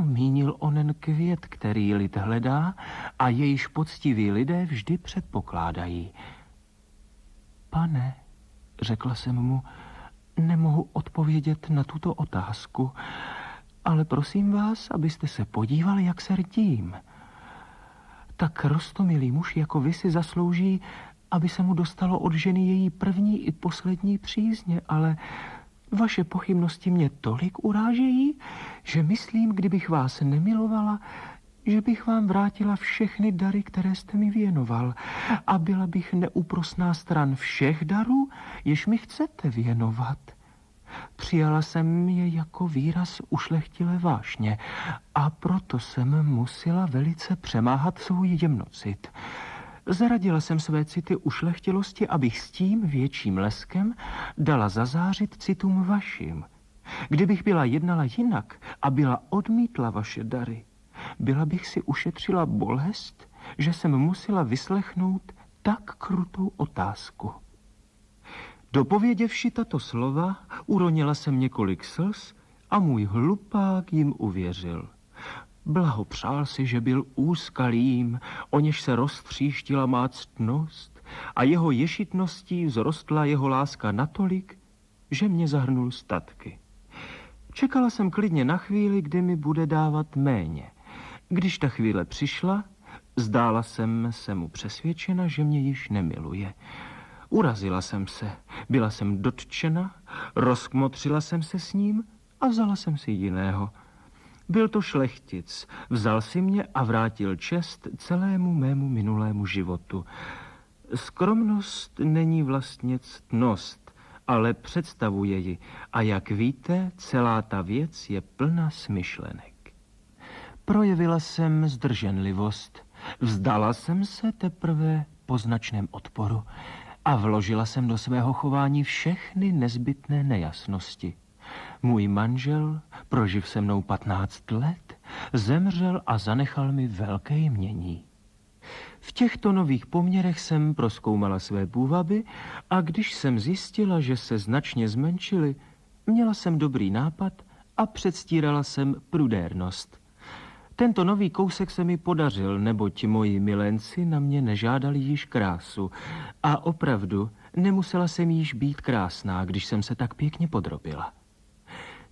Speaker 4: mínil onen květ, který lid hledá a jejíž poctiví lidé vždy předpokládají. Pane, řekla jsem mu, nemohu odpovědět na tuto otázku, ale prosím vás, abyste se podívali, jak se rdím. Tak roztomilý muž jako vy si zaslouží, aby se mu dostalo od ženy její první i poslední přízně, ale vaše pochybnosti mě tolik urážejí, že myslím, kdybych vás nemilovala, že bych vám vrátila všechny dary, které jste mi věnoval a byla bych neúprosná stran všech darů, jež mi chcete věnovat. Přijala jsem je jako výraz ušlechtilé vášně a proto jsem musela velice přemáhat svou jemnocit. Zaradila jsem své city ušlechtilosti, abych s tím větším leskem dala zazářit citům vašim. Kdybych byla jednala jinak a byla odmítla vaše dary, byla bych si ušetřila bolest, že jsem musela vyslechnout tak krutou otázku. Dopověděvši tato slova, uronila jsem několik slz a můj hlupák jim uvěřil. Blahopřál si, že byl úskalým, o něž se roztříštila má ctnost a jeho ješitností vzrostla jeho láska natolik, že mě zahrnul statky. Čekala jsem klidně na chvíli, kdy mi bude dávat méně. Když ta chvíle přišla, zdála jsem se mu přesvědčena, že mě již nemiluje. Urazila jsem se, byla jsem dotčena, rozkmotřila jsem se s ním a vzala jsem si jiného. Byl to šlechtic, vzal si mě a vrátil čest celému mému minulému životu. Skromnost není vlastně ctnost, ale představuje ji a jak víte, celá ta věc je plná smyšlenek. Projevila jsem zdrženlivost, vzdala jsem se teprve po značném odporu a vložila jsem do svého chování všechny nezbytné nejasnosti. Můj manžel, proživ se mnou 15 let, zemřel a zanechal mi velké jmění. V těchto nových poměrech jsem prozkoumala své půvaby a když jsem zjistila, že se značně zmenšily, měla jsem dobrý nápad a předstírala jsem prudérnost. Tento nový kousek se mi podařil, neboť moji milenci na mě nežádali již krásu a opravdu nemusela jsem již být krásná, když jsem se tak pěkně podrobila.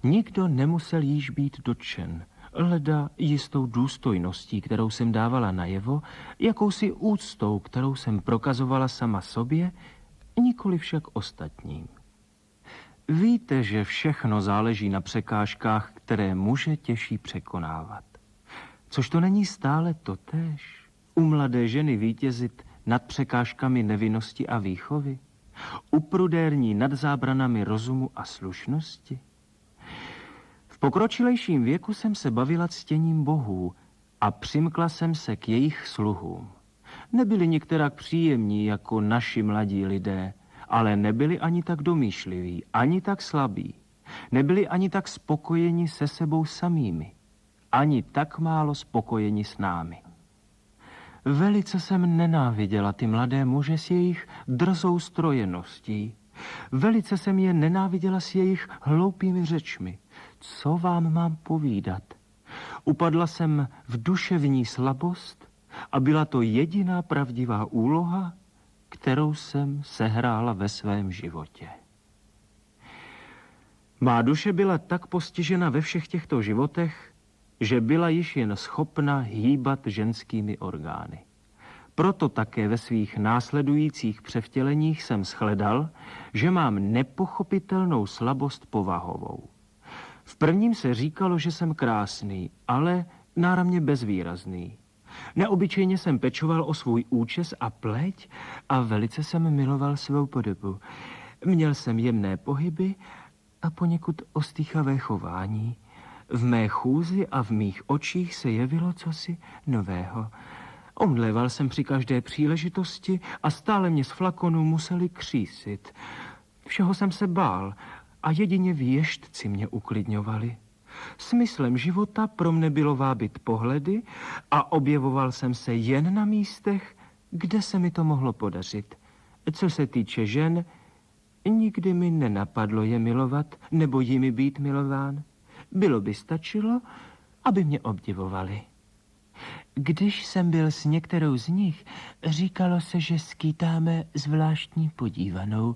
Speaker 4: Nikdo nemusel již být dotčen, leda jistou důstojností, kterou jsem dávala najevo, jakousi úctou, kterou jsem prokazovala sama sobě, nikoli však ostatním. Víte, že všechno záleží na překážkách, které muže těží překonávat. Což to není stále totéž? U mladé ženy vítězit nad překážkami nevinnosti a výchovy? U prudérní nad zábranami rozumu a slušnosti? V pokročilejším věku jsem se bavila ctěním bohů a přimkla jsem se k jejich sluhům. Nebyli některak příjemní jako naši mladí lidé, ale nebyli ani tak domýšliví, ani tak slabí. Nebyli ani tak spokojeni se sebou samými, ani tak málo spokojeni s námi. Velice jsem nenáviděla ty mladé muže s jejich drzou strojeností. Velice jsem je nenáviděla s jejich hloupými řečmi. Co vám mám povídat? Upadla jsem v duševní slabost a byla to jediná pravdivá úloha, kterou jsem sehrála ve svém životě. Má duše byla tak postižena ve všech těchto životech, že byla již jen schopna hýbat ženskými orgány. Proto také ve svých následujících převtěleních jsem shledal, že mám nepochopitelnou slabost povahovou. V prvním se říkalo, že jsem krásný, ale náramně bezvýrazný. Neobyčejně jsem pečoval o svůj účes a pleť a velice jsem miloval svou podobu. Měl jsem jemné pohyby a poněkud ostýchavé chování. V mé chůzi a v mých očích se jevilo cosi nového. Omdléval jsem při každé příležitosti a stále mě z flakonu museli křísit. Všeho jsem se bál a jedině věštci mě uklidňovali. Smyslem života pro mne bylo vábit pohledy a objevoval jsem se jen na místech, kde se mi to mohlo podařit. Co se týče žen, nikdy mi nenapadlo je milovat nebo jimi být milován. Bylo by stačilo, aby mě obdivovali. Když jsem byl s některou z nich, říkalo se, že skýtáme zvláštní podívanou.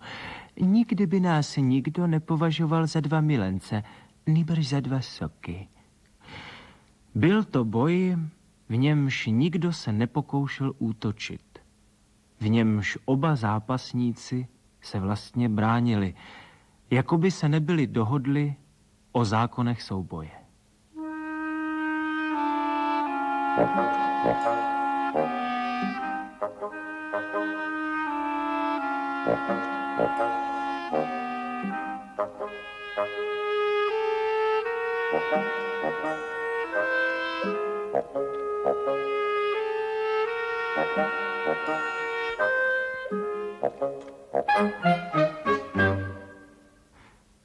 Speaker 4: Nikdy by nás nikdo nepovažoval za dva milence, nýbrž za dva soky. Byl to boj, v němž nikdo se nepokoušel útočit. V němž oba zápasníci se vlastně bránili, jako by se nebyli dohodli o zákonech souboje.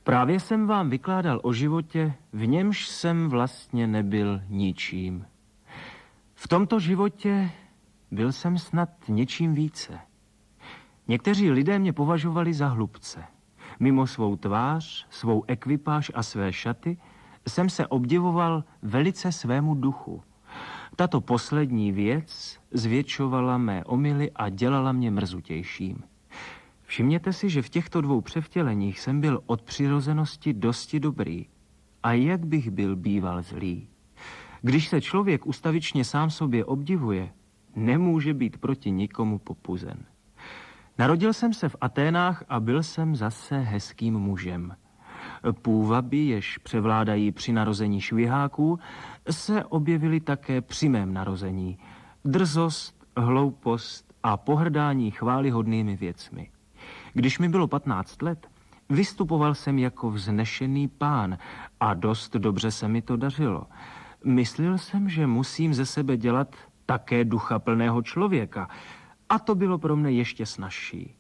Speaker 4: Právě jsem vám vykládal o životě, v němž jsem vlastně nebyl ničím. V tomto životě byl jsem snad něčím více. Někteří lidé mě považovali za hlubce. Mimo svou tvář, svou ekvipáž a své šaty jsem se obdivoval velice svému duchu. Tato poslední věc zvětšovala mé omyly a dělala mě mrzutějším. Všimněte si, že v těchto dvou převtěleních jsem byl od přirozenosti dosti dobrý. A jak bych byl býval zlý. Když se člověk ustavičně sám sobě obdivuje, nemůže být proti nikomu popuzen. Narodil jsem se v Aténách a byl jsem zase hezkým mužem. Půvaby, jež převládají při narození šviháků, se objevily také při mém narození. Drzost, hloupost a pohrdání chvályhodnými věcmi. Když mi bylo 15 let, vystupoval jsem jako vznešený pán a dost dobře se mi to dařilo. Myslel jsem, že musím ze sebe dělat také ducha plného člověka a to bylo pro mne ještě snazší.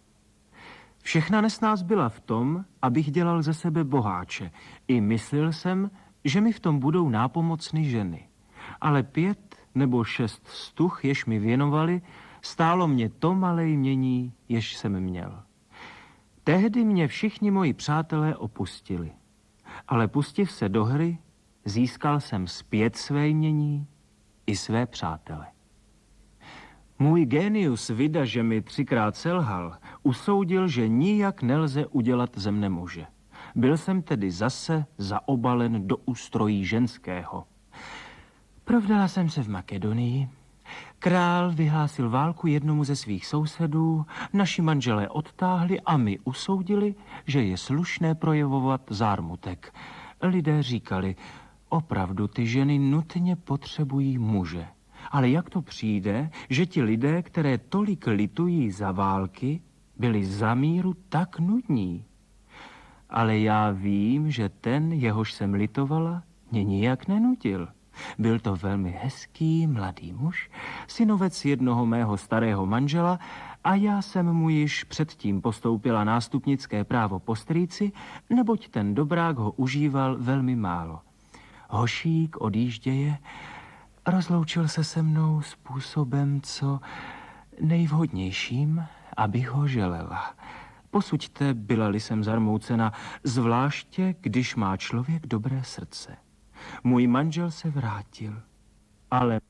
Speaker 4: Všechna nesnáz byla v tom, abych dělal ze sebe boháče. I myslel jsem, že mi v tom budou nápomocny ženy. Ale 5 nebo 6 stuch, jež mi věnovali, stálo mě to malé jmění, jež jsem měl. Tehdy mě všichni moji přátelé opustili. Ale pustiv se do hry, získal jsem zpět své jmění i své přátele. Můj génius vida, že mi 3krát selhal, usoudil, že nijak nelze udělat ze mne muže. Byl jsem tedy zase zaobalen do ústrojí ženského. Provdala jsem se v Makedonii. Král vyhlásil válku jednomu ze svých sousedů, naši manželé odtáhli a my usoudili, že je slušné projevovat zármutek. Lidé říkali, opravdu ty ženy nutně potřebují muže. Ale jak to přijde, že ti lidé, které tolik litují za války, byli za míru tak nudní? Ale já vím, že ten, jehož jsem litovala, mě nijak nenutil. Byl to velmi hezký mladý muž, synovec jednoho mého starého manžela a já jsem mu již předtím postoupila nástupnické právo po strýci, neboť ten dobrák ho užíval velmi málo. Hošík odjížděje rozloučil se se mnou způsobem, co nejvhodnějším, abych ho želela. Posuďte, byla-li jsem zarmoucena, zvláště, když má člověk dobré srdce. Můj manžel se vrátil, ale